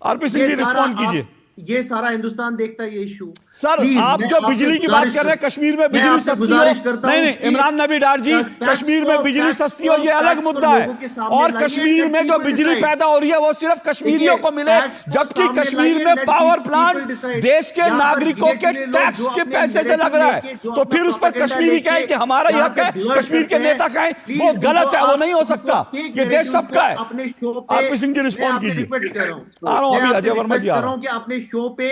आरपी सिंह जी रिस्पॉन्ड कीजिए। ये सारा हिंदुस्तान देखता है ये इशू। सर आप जो बिजली की बात कर रहे हैं, कश्मीर में बिजली सस्ती हो, नहीं इमरान नबी डार जी, कश्मीर में बिजली सस्ती हो ये अलग मुद्दा है, और कश्मीर में जो बिजली पैदा हो रही है वो सिर्फ कश्मीरियों को मिले, जबकि कश्मीर में पावर प्लांट देश के नागरिकों के टैक्स के पैसे से लग रहा है। तो फिर उस पर कश्मीरी कहे कि हमारा हक है, कश्मीर के नेता कहें वो गलत है, वो नहीं हो सकता। ये देश सबका है। आरपी सिंह जी रिस्पॉन्ड कीजिए। आ रहा हूं अभी, अजय वर्मा जी आ रहा हूं। अपने शो पे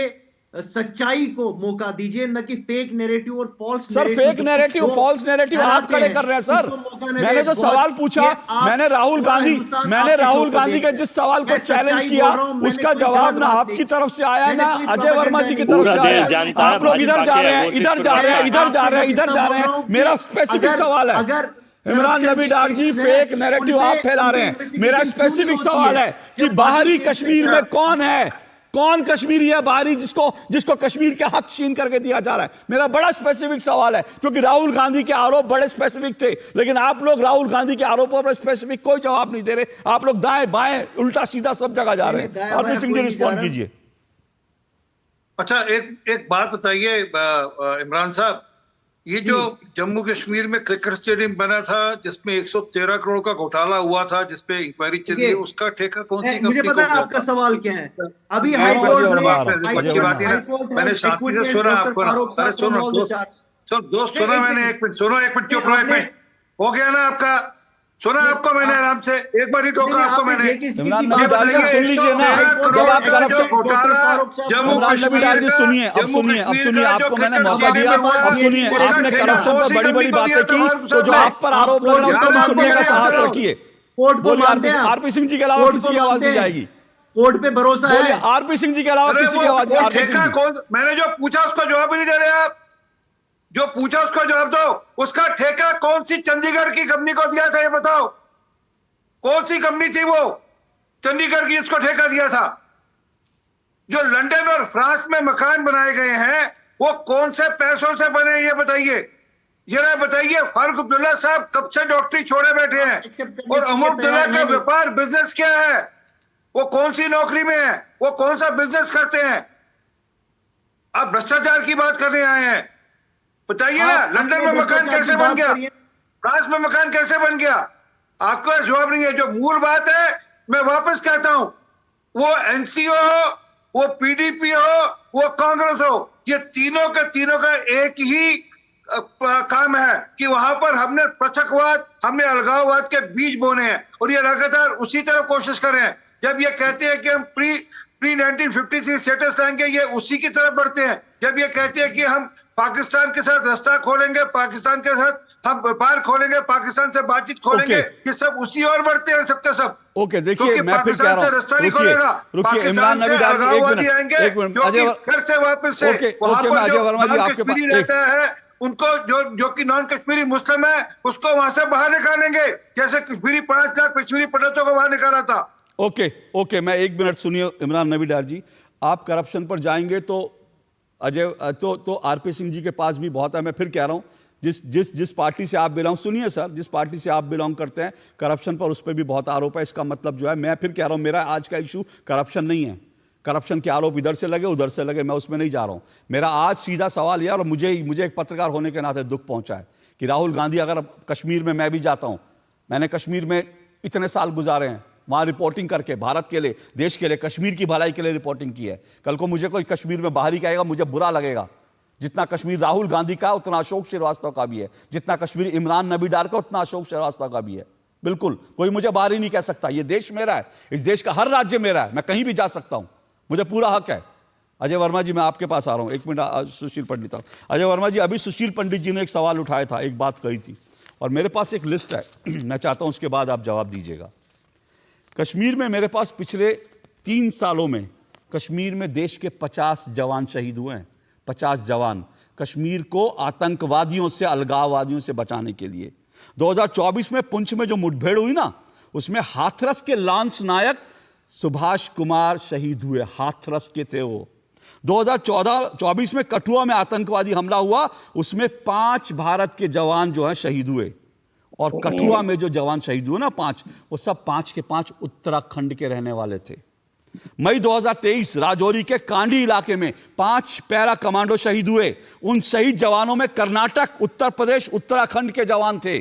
सच्चाई को मौका दीजिए, न कि फेक नैरेटिव और false sir. Fake narrative, false narrative आप खड़े कर रहे हैं सर। मैंने जो सवाल पूछा, मैंने राहुल गांधी के जिस सवाल को चैलेंज किया उसका जवाब ना आपकी तरफ से आया ना अजय वर्मा जी की तरफ से आया। आप लोग इधर जा रहे हैं, इधर जा रहे हैं, इधर जा रहे हैं, इधर जा रहे हैं। मेरा स्पेसिफिक सवाल है, इमरान नबी डार जी फेक नैरेटिव आप फैला रहे हैं। मेरा स्पेसिफिक सवाल है कि बाहरी कश्मीर में कौन है, कौन कश्मीरी है बाहरी जिसको कश्मीर के हक छीन करके दिया जा रहा है। मेरा बड़ा स्पेसिफिक सवाल है, क्योंकि राहुल गांधी के आरोप बड़े स्पेसिफिक थे, लेकिन आप लोग राहुल गांधी के आरोपों पर स्पेसिफिक कोई जवाब नहीं दे रहे। आप लोग दाएं बाएं उल्टा सीधा सब जगह जा रहे हैं। और सिंह जी रिस्पॉन्ड कीजिए। अच्छा, एक बात बताइए इमरान साहब, ये जो जम्मू कश्मीर में क्रिकेट स्टेडियम बना था जिसमें 113 करोड़ का घोटाला हुआ था, जिसपे इंक्वायरी चली है, उसका ठेका कौन सी कंपनी को? आपका सवाल क्या है? अभी अच्छी बात है ना, मैंने शांति से सुना आपको ना। अरे सुनो दोस्त, सुना मैंने, 1 मिनट सुनो, 1 मिनट चुप रहो, 1 मिनट हो गया ना आपका, सुना आपको मैंने आराम से, एक बार ही टोका आपको मैंने। इमरान नबी डार जी सुन लीजिए ना, जब आप सुनिए, अब सुनिए, आपको मैंने मौका दिया, अब सुनिए, आपने करप्शन पर बड़ी बड़ी बातें की, तो जो आप पर आरोप लग रहा है उसको भी सुनने का साहस रखिए। कोर्ट को बोलिए, मानते हैं आप? आरपी सिंह जी के अलावा कोर्ट किसी को की आवाज मानते नहीं हैं? जाएगी। कोर्ट पे भरोसा बोलिए, है? आरपी सिंह जी के अलावा किसी की आवाज नहीं। ठेका कौन, मैंने जो पूछा उसका जवाब ही नहीं दे रहे आप। जो पूछा उसका जवाब दो। उसका ठेका कौन सी चंडीगढ़ की कंपनी को दिया था, ये बताओ। कौन सी कंपनी थी वो चंडीगढ़ की जिसको ठेका दिया था? जो लंदन और फ्रांस में मकान बनाए गए हैं वो कौन से पैसों से बने, ये बताइए। ये बताइए, फारूक अब्दुल्ला साहब कब से डॉक्टरी छोड़े बैठे हैं, और अमर अब्दुल्ला का व्यापार बिजनेस क्या है? वो कौन सी नौकरी में है? वो कौन सा बिजनेस करते हैं? आप भ्रष्टाचार की बात करने आए हैं, बताइए ना। लंदन में मकान कैसे बन गया, फ्रांस में मकान कैसे बन गया? आपको जवाब नहीं है। जो मूल बात है, मैं वापस कहता हूं, वो एनसीओ हो, वो पीडीपी हो, वो कांग्रेस हो, ये तीनों का एक ही काम है कि वहां पर हमने पृथकवाद, हमने अलगाववाद के बीज बोने हैं, और ये लगातार उसी तरह कोशिश कर रहे हैं। जब ये कहते हैं कि हम प्री 1953 स्टेटस लाएंगे, ये उसी की तरफ बढ़ते हैं। जब ये कहते हैं कि हम पाकिस्तान के साथ रास्ता खोलेंगे, पाकिस्तान के साथ हम व्यापार खोलेंगे, पाकिस्तान से बातचीत खोलेंगे, ये सब उसी ओर बढ़ते हैं सबके सब। ओके, देखिए मैं फिर कह रहा हूं, रुकिए इमरान नबी डार जी, एक मिनट फिर से वापस से वहां पर जो कश्मीरी रहता है उनको, जो कि नॉन कश्मीरी मुस्लिम है, उसको वहां से बाहर निकालेंगे, जैसे कश्मीरी 5 लाख कश्मीरी पंडितों को बाहर निकाला था। ओके, मैं 1 मिनट सुनिए इमरान नबी डार जी। आप करप्शन पर जाएंगे तो अजय तो आरपी सिंह जी के पास भी बहुत है। मैं फिर कह रहा हूं, जिस पार्टी से आप बिलोंग, सुनिए सर, जिस पार्टी से आप बिलोंग करते हैं, करप्शन पर उस पर भी बहुत आरोप है। इसका मतलब जो है, मैं फिर कह रहा हूं, मेरा आज का इशू करप्शन नहीं है। करप्शन के आरोप इधर से लगे उधर से लगे, मैं उसमें नहीं जा रहा हूं। मेरा आज सीधा सवाल यह, और मुझे एक पत्रकार होने के नाते दुख पहुंचा है कि राहुल गांधी, अगर कश्मीर में मैं भी जाता हूं, मैंने कश्मीर में इतने साल गुजारे हैं, वहां रिपोर्टिंग करके भारत के लिए, देश के लिए, कश्मीर की भलाई के लिए रिपोर्टिंग की है। कल को मुझे कोई कश्मीर में बाहरी कहेगा, मुझे बुरा लगेगा। जितना कश्मीर राहुल गांधी का उतना अशोक श्रीवास्तव का भी है, जितना कश्मीर इमरान नबी डार का उतना अशोक श्रीवास्तव का भी है। बिल्कुल, कोई मुझे बाहरी नहीं कह सकता। ये देश मेरा है, इस देश का हर राज्य मेरा है, मैं कहीं भी जा सकता हूं, मुझे पूरा हक है। अजय वर्मा जी, मैं आपके पास आ रहा हूं, 1 मिनट। सुशील पंडित, अजय वर्मा जी, अभी सुशील पंडित जी ने एक सवाल उठाया था, एक बात कही थी, और मेरे पास एक लिस्ट है, मैं चाहता हूं उसके बाद आप जवाब दीजिएगा। कश्मीर में मेरे पास पिछले 3 सालों में कश्मीर में देश के 50 जवान शहीद हुए हैं। 50 जवान कश्मीर को आतंकवादियों से, अलगाववादियों से बचाने के लिए। 2024 में पुंछ में जो मुठभेड़ हुई ना, उसमें हाथरस के लांस नायक सुभाष कुमार शहीद हुए, हाथरस के थे वो। 2024 में कठुआ में आतंकवादी हमला हुआ, उसमें 5 भारत के जवान जो हैं शहीद हुए। और कठुआ में जो जवान शहीद हुए ना 5, वो सब 5 के 5 उत्तराखंड के रहने वाले थे। मई 2023 राजौरी के कांडी इलाके में 5 पैरा कमांडो शहीद हुए। उन शहीद जवानों में कर्नाटक, उत्तर प्रदेश, उत्तराखंड के जवान थे।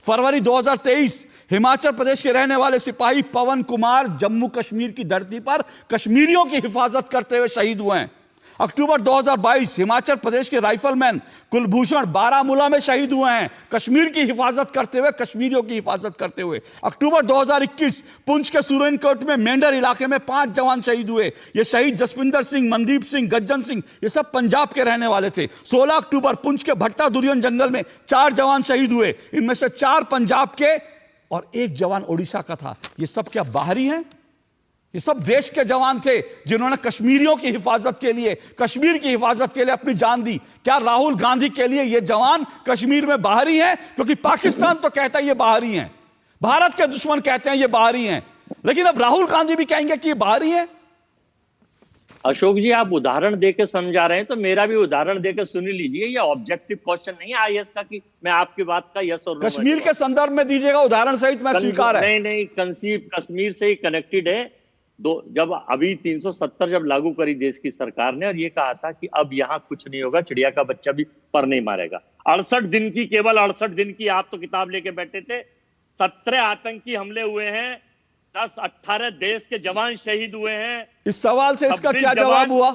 फरवरी 2023 हिमाचल प्रदेश के रहने वाले सिपाही पवन कुमार जम्मू कश्मीर की धरती पर कश्मीरियों की हिफाजत करते हुए शहीद हुए हैं। अक्टूबर 2022 हिमाचल प्रदेश के राइफलमैन कुलभूषण बारामूला में शहीद हुए हैं, कश्मीर की हिफाजत करते हुए, कश्मीरियों की हिफाजत करते हुए। अक्टूबर 2021 पुंछ के सुरेनकोट में मेंढर इलाके में 5 जवान शहीद हुए। ये शहीद जसविंदर सिंह, मनदीप सिंह, गज्जन सिंह, ये सब पंजाब के रहने वाले थे। 16 अक्टूबर पुंछ के भट्टा दुरियन जंगल में 4 जवान शहीद हुए। इनमें से 4 पंजाब के और 1 जवान ओडिशा का था। ये सब क्या बाहरी हैं? ये सब देश के जवान थे जिन्होंने कश्मीरियों की हिफाजत के लिए, कश्मीर की हिफाजत के लिए अपनी जान दी। क्या राहुल गांधी के लिए ये जवान कश्मीर में बाहरी हैं? क्योंकि पाकिस्तान तो कहता है ये बाहरी हैं, भारत के दुश्मन कहते हैं ये बाहरी हैं, लेकिन अब राहुल गांधी भी कहेंगे कि ये बाहरी हैं। अशोक जी, आप उदाहरण देके समझा रहे हैं, तो मेरा भी उदाहरण देकर सुन लीजिए। ये ऑब्जेक्टिव क्वेश्चन नहीं है आईएएस का कि मैं आपकी बात का यस और नो। कश्मीर के संदर्भ में दीजिएगा उदाहरण सहित, मैं स्वीकार है। नहीं, कश्मीर से ही कनेक्टेड है। जब अभी 370 जब लागू करी देश की सरकार ने, और ये कहा था कि अब यहां कुछ नहीं होगा, चिड़िया का बच्चा भी पर नहीं मारेगा। 68 दिन की, केवल 68 दिन की आप तो किताब लेके बैठे थे। 17 आतंकी हमले हुए हैं, 10-18 देश के जवान शहीद हुए हैं। इस सवाल से इसका क्या जवाब हुआ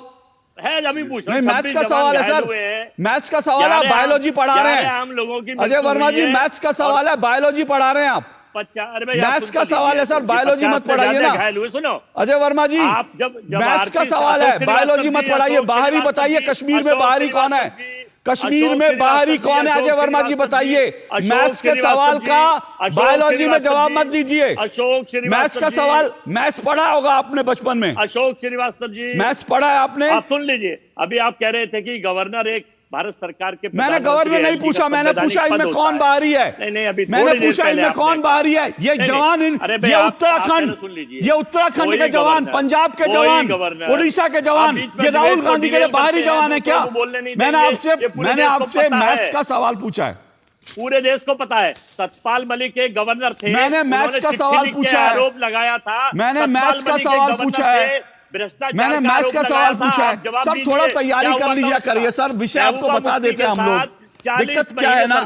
है? अभी पूछ नहीं, मैथ्स का सवाल है सर, मैथ्स का सवाल है। आप बायोलॉजी पढ़ा रहे हैं हम लोगों की। अजय वर्मा जी, मैथ्स का सवाल है, बायोलॉजी पढ़ा रहे हैं आप। मैथ्स का सवाल है सर, बायोलॉजी मत पढ़ाइए ना। सुनो अजय वर्मा जी, मैथ्स का सवाल है, बायोलॉजी मत पढ़ाइए। बाहरी बताइए, कश्मीर में बाहरी कौन है? कश्मीर में बाहरी कौन है? अजय वर्मा जी बताइए। मैथ्स के सवाल का बायोलॉजी में जवाब मत दीजिए। मैथ्स का सवाल, मैथ्स पढ़ा होगा आपने बचपन में। अशोक श्रीवास्तव जी, मैथ्स पढ़ा है आपने? आप सुन लीजिए, अभी आप कह रहे थे कि गवर्नर एक भारत सरकार के, मैंने गवर्नर नहीं पूछा, मैंने पूछा इनमें कौन बाहरी है। नहीं, अभी मैंने पूछा इनमें कौन बाहरी है। ये जवान, ये उत्तराखंड, ये उत्तराखंड के जवान, पंजाब के जवान, उड़ीसा के जवान, ये राहुल गांधी के लिए बाहरी जवान है क्या? मैंने आपसे मैथ्स का सवाल पूछा है। पूरे देश को पता है, सतपाल मलिक एक गवर्नर थे, मैंने मैथ्स का सवाल पूछा है, आरोप लगाया था, मैंने मैथ्स का सवाल पूछा है, मैंने मैथ्स का सवाल पूछा है। सर थोड़ा तैयारी कर लीजिए करिए सर, विषय आपको बता देते हैं हम लोग। दिक्कत क्या है ना,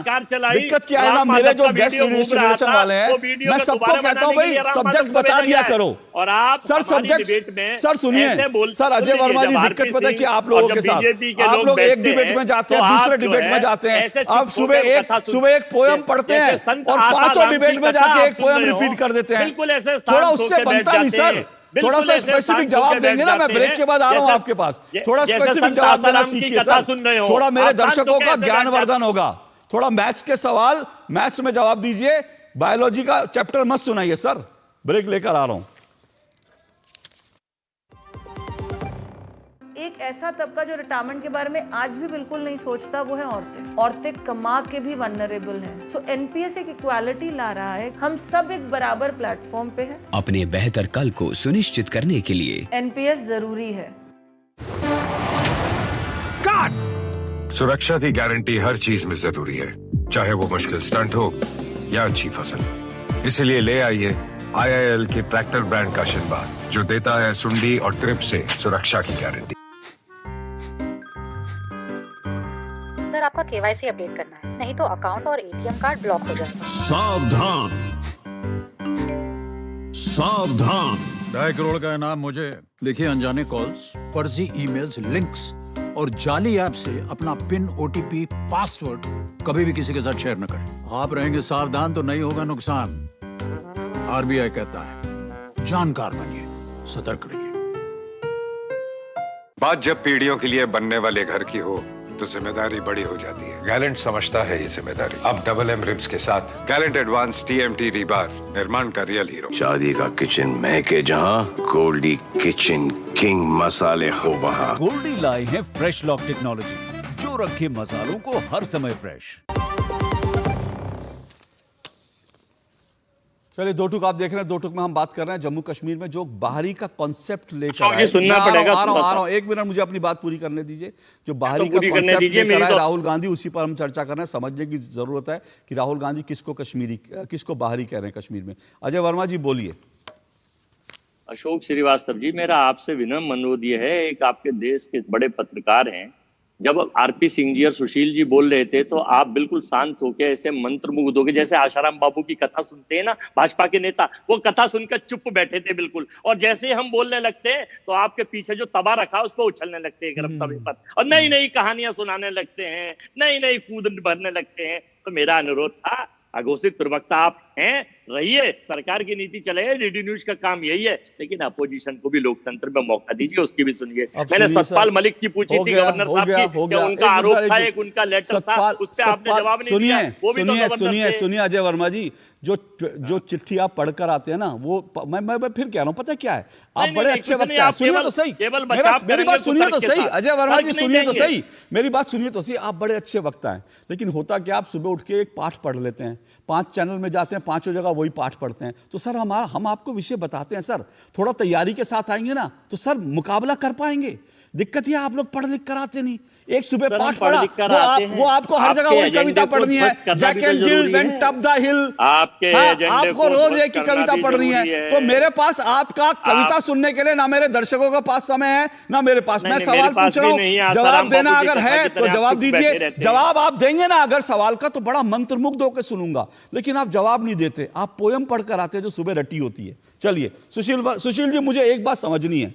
दिक्कत क्या है ना, मेरे जो गेस्ट रिलेशन वाले हैं, मैं सबको कहता हूं भाई सब्जेक्ट बता दिया करो। और आप सर सब्जेक्ट, सर सुनिए सर, अजय वर्मा जी दिक्कत पता है कि आप लोगों के साथ, आप लोग एक डिबेट में जाते हैं, दूसरे डिबेट में जाते हैं, आप सुबह एक पोयम पढ़ते हैं और पांचों डिबेट में जाके एक पोयम रिपीट कर देते हैं। थोड़ा उससे बनता नहीं सर, थोड़ा सा स्पेसिफिक जवाब देंगे ना। मैं ब्रेक के बाद आ रहा हूं आपके पास, थोड़ा स्पेसिफिक जवाब देना सीखिए सर, थोड़ा मेरे दर्शकों का ज्ञानवर्धन होगा। थोड़ा मैथ्स के सवाल मैथ्स में जवाब दीजिए, बायोलॉजी का चैप्टर मत सुनाइए सर। ब्रेक लेकर आ रहा हूं। एक ऐसा तबका जो रिटायरमेंट के बारे में आज भी बिल्कुल नहीं सोचता, वो है औरतें। औरतें कमा के भी वल्नरेबल हैं। सो एनपीएस एक इक्वालिटी ला रहा है, हम सब एक बराबर प्लेटफॉर्म पे हैं। अपने बेहतर कल को सुनिश्चित करने के लिए एनपीएस जरूरी है। सुरक्षा की गारंटी हर चीज में जरूरी है, चाहे वो मुश्किल स्टंट हो या अच्छी फसल। इसलिए ले आइए IIL के ट्रैक्टर ब्रांड का शिनबार, जो देता है सुंडी और ट्रिप से सुरक्षा की गारंटी। सर आपका KYC अपडेट करना है, नहीं तो अकाउंट और ATM कार्ड ब्लॉक हो जाएगा। सावधान सावधान। 2.5 करोड़ का इनाम मुझे। देखिए, अनजाने कॉल्स, फर्जी ईमेल्स, लिंक्स और जाली ऐप से अपना पिन, OTP, पासवर्ड कभी भी किसी के साथ शेयर न करें। आप रहेंगे सावधान तो नहीं होगा नुकसान। RBI कहता है जानकार बनिए, सतर्क रहिए। बात जब पीढ़ियों के लिए बनने वाले घर की हो तो जिम्मेदारी बड़ी हो जाती है। गैलेंट समझता है ये जिम्मेदारी। अब MM रिब्स के साथ गैलेंट एडवांस TMT रीबार, निर्माण का रियल हीरो। शादी का किचन महके जहां, गोल्डी किचन किंग मसाले हो वहां। गोल्डी लाए हैं फ्रेश लॉक टेक्नोलॉजी, जो रखे मसालों को हर समय फ्रेश। चलिए, दो टुक आप देख रहे हैं, दो टुक में हम बात कर रहे हैं जम्मू कश्मीर में जो बाहरी का कॉन्सेप्ट लेकर आए। सुनना पड़ेगा। आ रहा हूं, एक मिनट मुझे अपनी बात पूरी करने दीजिए। जो बाहरी का कॉन्सेप्ट लेकर आए राहुल गांधी, उसी पर हम चर्चा कर रहे हैं। समझने की जरूरत है कि राहुल गांधी किसको बाहरी कह रहे हैं कश्मीर में। अजय वर्मा जी बोलिए। अशोक श्रीवास्तव जी, मेरा आपसे विनम्र अनुरोध ये है, एक आपके देश के बड़े पत्रकार हैं, जब RP सिंह जी और सुशील जी बोल रहे थे तो आप बिल्कुल शांत होकर ऐसे मंत्रमुग्ध होकर, जैसे आशाराम बाबू की कथा सुनते हैं ना भाजपा के नेता, वो कथा सुनकर चुप बैठे थे बिल्कुल। और जैसे ही हम बोलने लगते हैं तो आपके पीछे जो तबा रखा उसको उछलने लगते हैं गर्म तवे पर, और नई नई कहानियां सुनाने लगते हैं, नई नई कूद भरने लगते हैं। तो मेरा अनुरोध था, अघोषित प्रवक्ता आप हैं, रहिए, सरकार की नीति चले, डीडी न्यूज का काम यही है, लेकिन अपोजिशन को भी लोकतंत्र में मौका दीजिए, उसकी भी सुनिए। मैंने सतपाल मलिक की पूछी थी गवर्नर साहब की, क्या उनका आरोप था, एक उनका लेटर था, उस पर आपने जवाब नहीं दिया। वो भी सुनिए अजय वर्मा जी, जो चिट्ठी आप पढ़कर आते हैं ना, वो मैं फिर कह रहा हूं, पता है क्या है, आप बड़े अच्छे वक्ता हैं। सुनिए तो सही, मेरी बात सुनिए तो सही, अजय वर्मा जी सुनिए तो सही, मेरी बात सुनिए तो सही। आप बड़े अच्छे वक्ता हैं, लेकिन होता क्या, आप सुबह उठ के एक पाठ पढ़ लेते हैं, 5 चैनल में जाते हैं, 5 जगह वही पाठ पढ़ते हैं। तो सर हम आपको विषय बताते हैं सर, थोड़ा तैयारी के साथ आएंगे ना तो सर मुकाबला कर पाएंगे। दिक्कत ये आप लोग पढ़ लिख कर आते नहीं। एक सुबह पाठ पढ़ा, वो आपको हर जगह वही कविता पढ़नी है, Jack and Jill went up the hill, आपको रोज एक ही कविता पढ़नी है। तो मेरे पास आपका कविता सुनने के लिए ना मेरे दर्शकों के पास समय है ना मेरे पास। मैं सवाल पूछ रहा हूँ, जवाब देना अगर है तो जवाब दीजिए। जवाब आप देंगे ना अगर सवाल का, तो बड़ा मंत्रमुग्ध होकर सुनूंगा, लेकिन आप जवाब नहीं देते, आप पोयम पढ़कर आते हैं जो सुबह रटी होती है। चलिए सुशील जी, मुझे एक बात समझनी है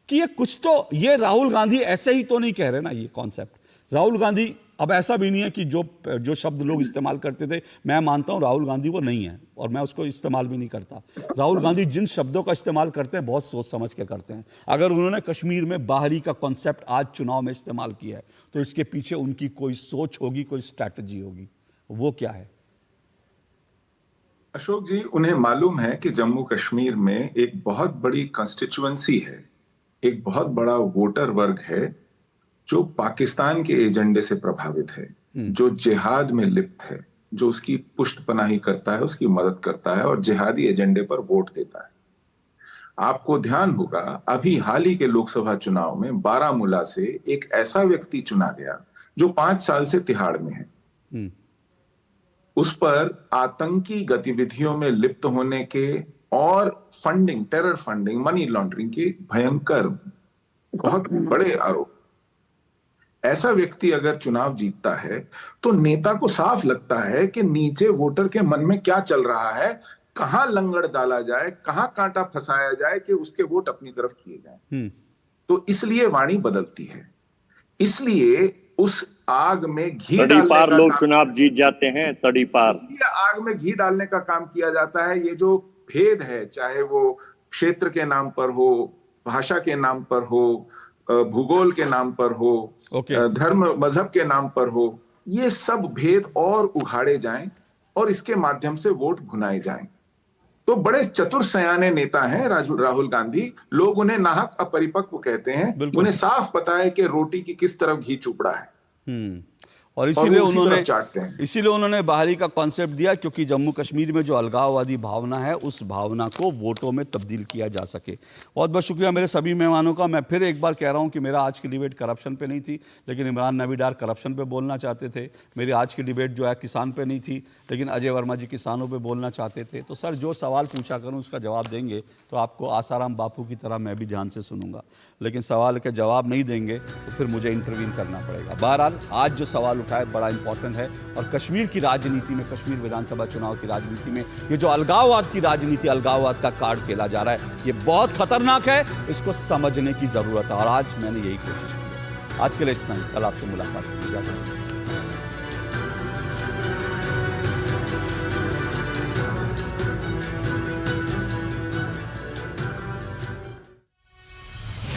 कि ये कुछ तो, ये राहुल गांधी ऐसे ही तो नहीं कह रहे ना, ये कॉन्सेप्ट राहुल गांधी, अब ऐसा भी नहीं है कि जो शब्द लोग इस्तेमाल करते थे, मैं मानता हूं राहुल गांधी वो नहीं है और मैं उसको इस्तेमाल भी नहीं करता। राहुल गांधी जिन शब्दों का इस्तेमाल करते हैं बहुत सोच समझ के करते हैं। अगर उन्होंने कश्मीर में बाहरी का कॉन्सेप्ट आज चुनाव में इस्तेमाल किया है तो इसके पीछे उनकी कोई सोच होगी, कोई स्ट्रैटेजी होगी। वो क्या है? अशोक जी, उन्हें मालूम है कि जम्मू कश्मीर में एक बहुत बड़ी कंस्टिट्यूएंसी है, एक बहुत बड़ा वोटर वर्ग है जो पाकिस्तान के एजेंडे से प्रभावित है, जो जिहाद में लिप्त है, जो उसकी पुष्टपनाही करता है, उसकी मदद करता है और जिहादी एजेंडे पर वोट देता है। आपको ध्यान होगा अभी हाल ही के लोकसभा चुनाव में बारामूला से एक ऐसा व्यक्ति चुना गया जो 5 साल से तिहाड़ में है। उस पर आतंकी गतिविधियों में लिप्त होने के और funding, terror funding, money laundering के भयंकर बहुत बड़े आरोप। ऐसा व्यक्ति अगर चुनाव जीतता है तो नेता को साफ लगता है कि नीचे वोटर के मन में क्या चल रहा है, कहां लंगड़ डाला जाए, कहां कांटा फंसाया जाए कि उसके वोट अपनी तरफ किए जाएं। तो इसलिए वाणी बदलती है, इसलिए उस आग में घी डालने का लोग चुनाव जीत जाते हैं, तड़ी पार आग में घी डालने का काम किया जाता है। ये जो भेद है, चाहे वो क्षेत्र के नाम पर हो, भाषा के नाम पर हो, भूगोल के नाम पर हो, धर्म मजहब के नाम पर हो, ये सब भेद और उघाड़े जाएं और इसके माध्यम से वोट भुनाए जाएं। तो बड़े चतुर सयाने नेता हैं राहुल गांधी। लोग उन्हें नाहक अपरिपक्व कहते हैं। उन्हें साफ पता है कि रोटी की किस तरफ घी चुपड़ा है और इसीलिए उन्होंने बाहरी का कॉन्सेप्ट दिया, क्योंकि जम्मू कश्मीर में जो अलगाववादी भावना है उस भावना को वोटों में तब्दील किया जा सके। बहुत बहुत शुक्रिया मेरे सभी मेहमानों का। मैं फिर एक बार कह रहा हूं कि मेरा आज की डिबेट करप्शन पे नहीं थी, लेकिन इमरान नबी डार करप्शन पे बोलना चाहते थे। मेरी आज की डिबेट जो है किसान पे नहीं थी, लेकिन अजय वर्मा जी किसानों पे बोलना चाहते थे। तो सर, जो सवाल पूछा करूँ उसका जवाब देंगे तो आपको आसाराम बापू की तरह मैं भी ध्यान से सुनूंगा, लेकिन सवाल का जवाब नहीं देंगे तो फिर मुझे इंटरवीन करना पड़ेगा। बहरहाल आज जो सवाल उठाए बड़ा इंपॉर्टेंट है और कश्मीर की राजनीति में, कश्मीर विधानसभा चुनाव की राजनीति में ये जो अलगाववाद की राजनीति, अलगाववाद का कार्ड खेला जा रहा है, ये बहुत खतरनाक है। इसको समझने की जरूरत है और आज मैंने यही कोशिश की है। आज के लिए इतना ही, कल आपसे मुलाकात होगी।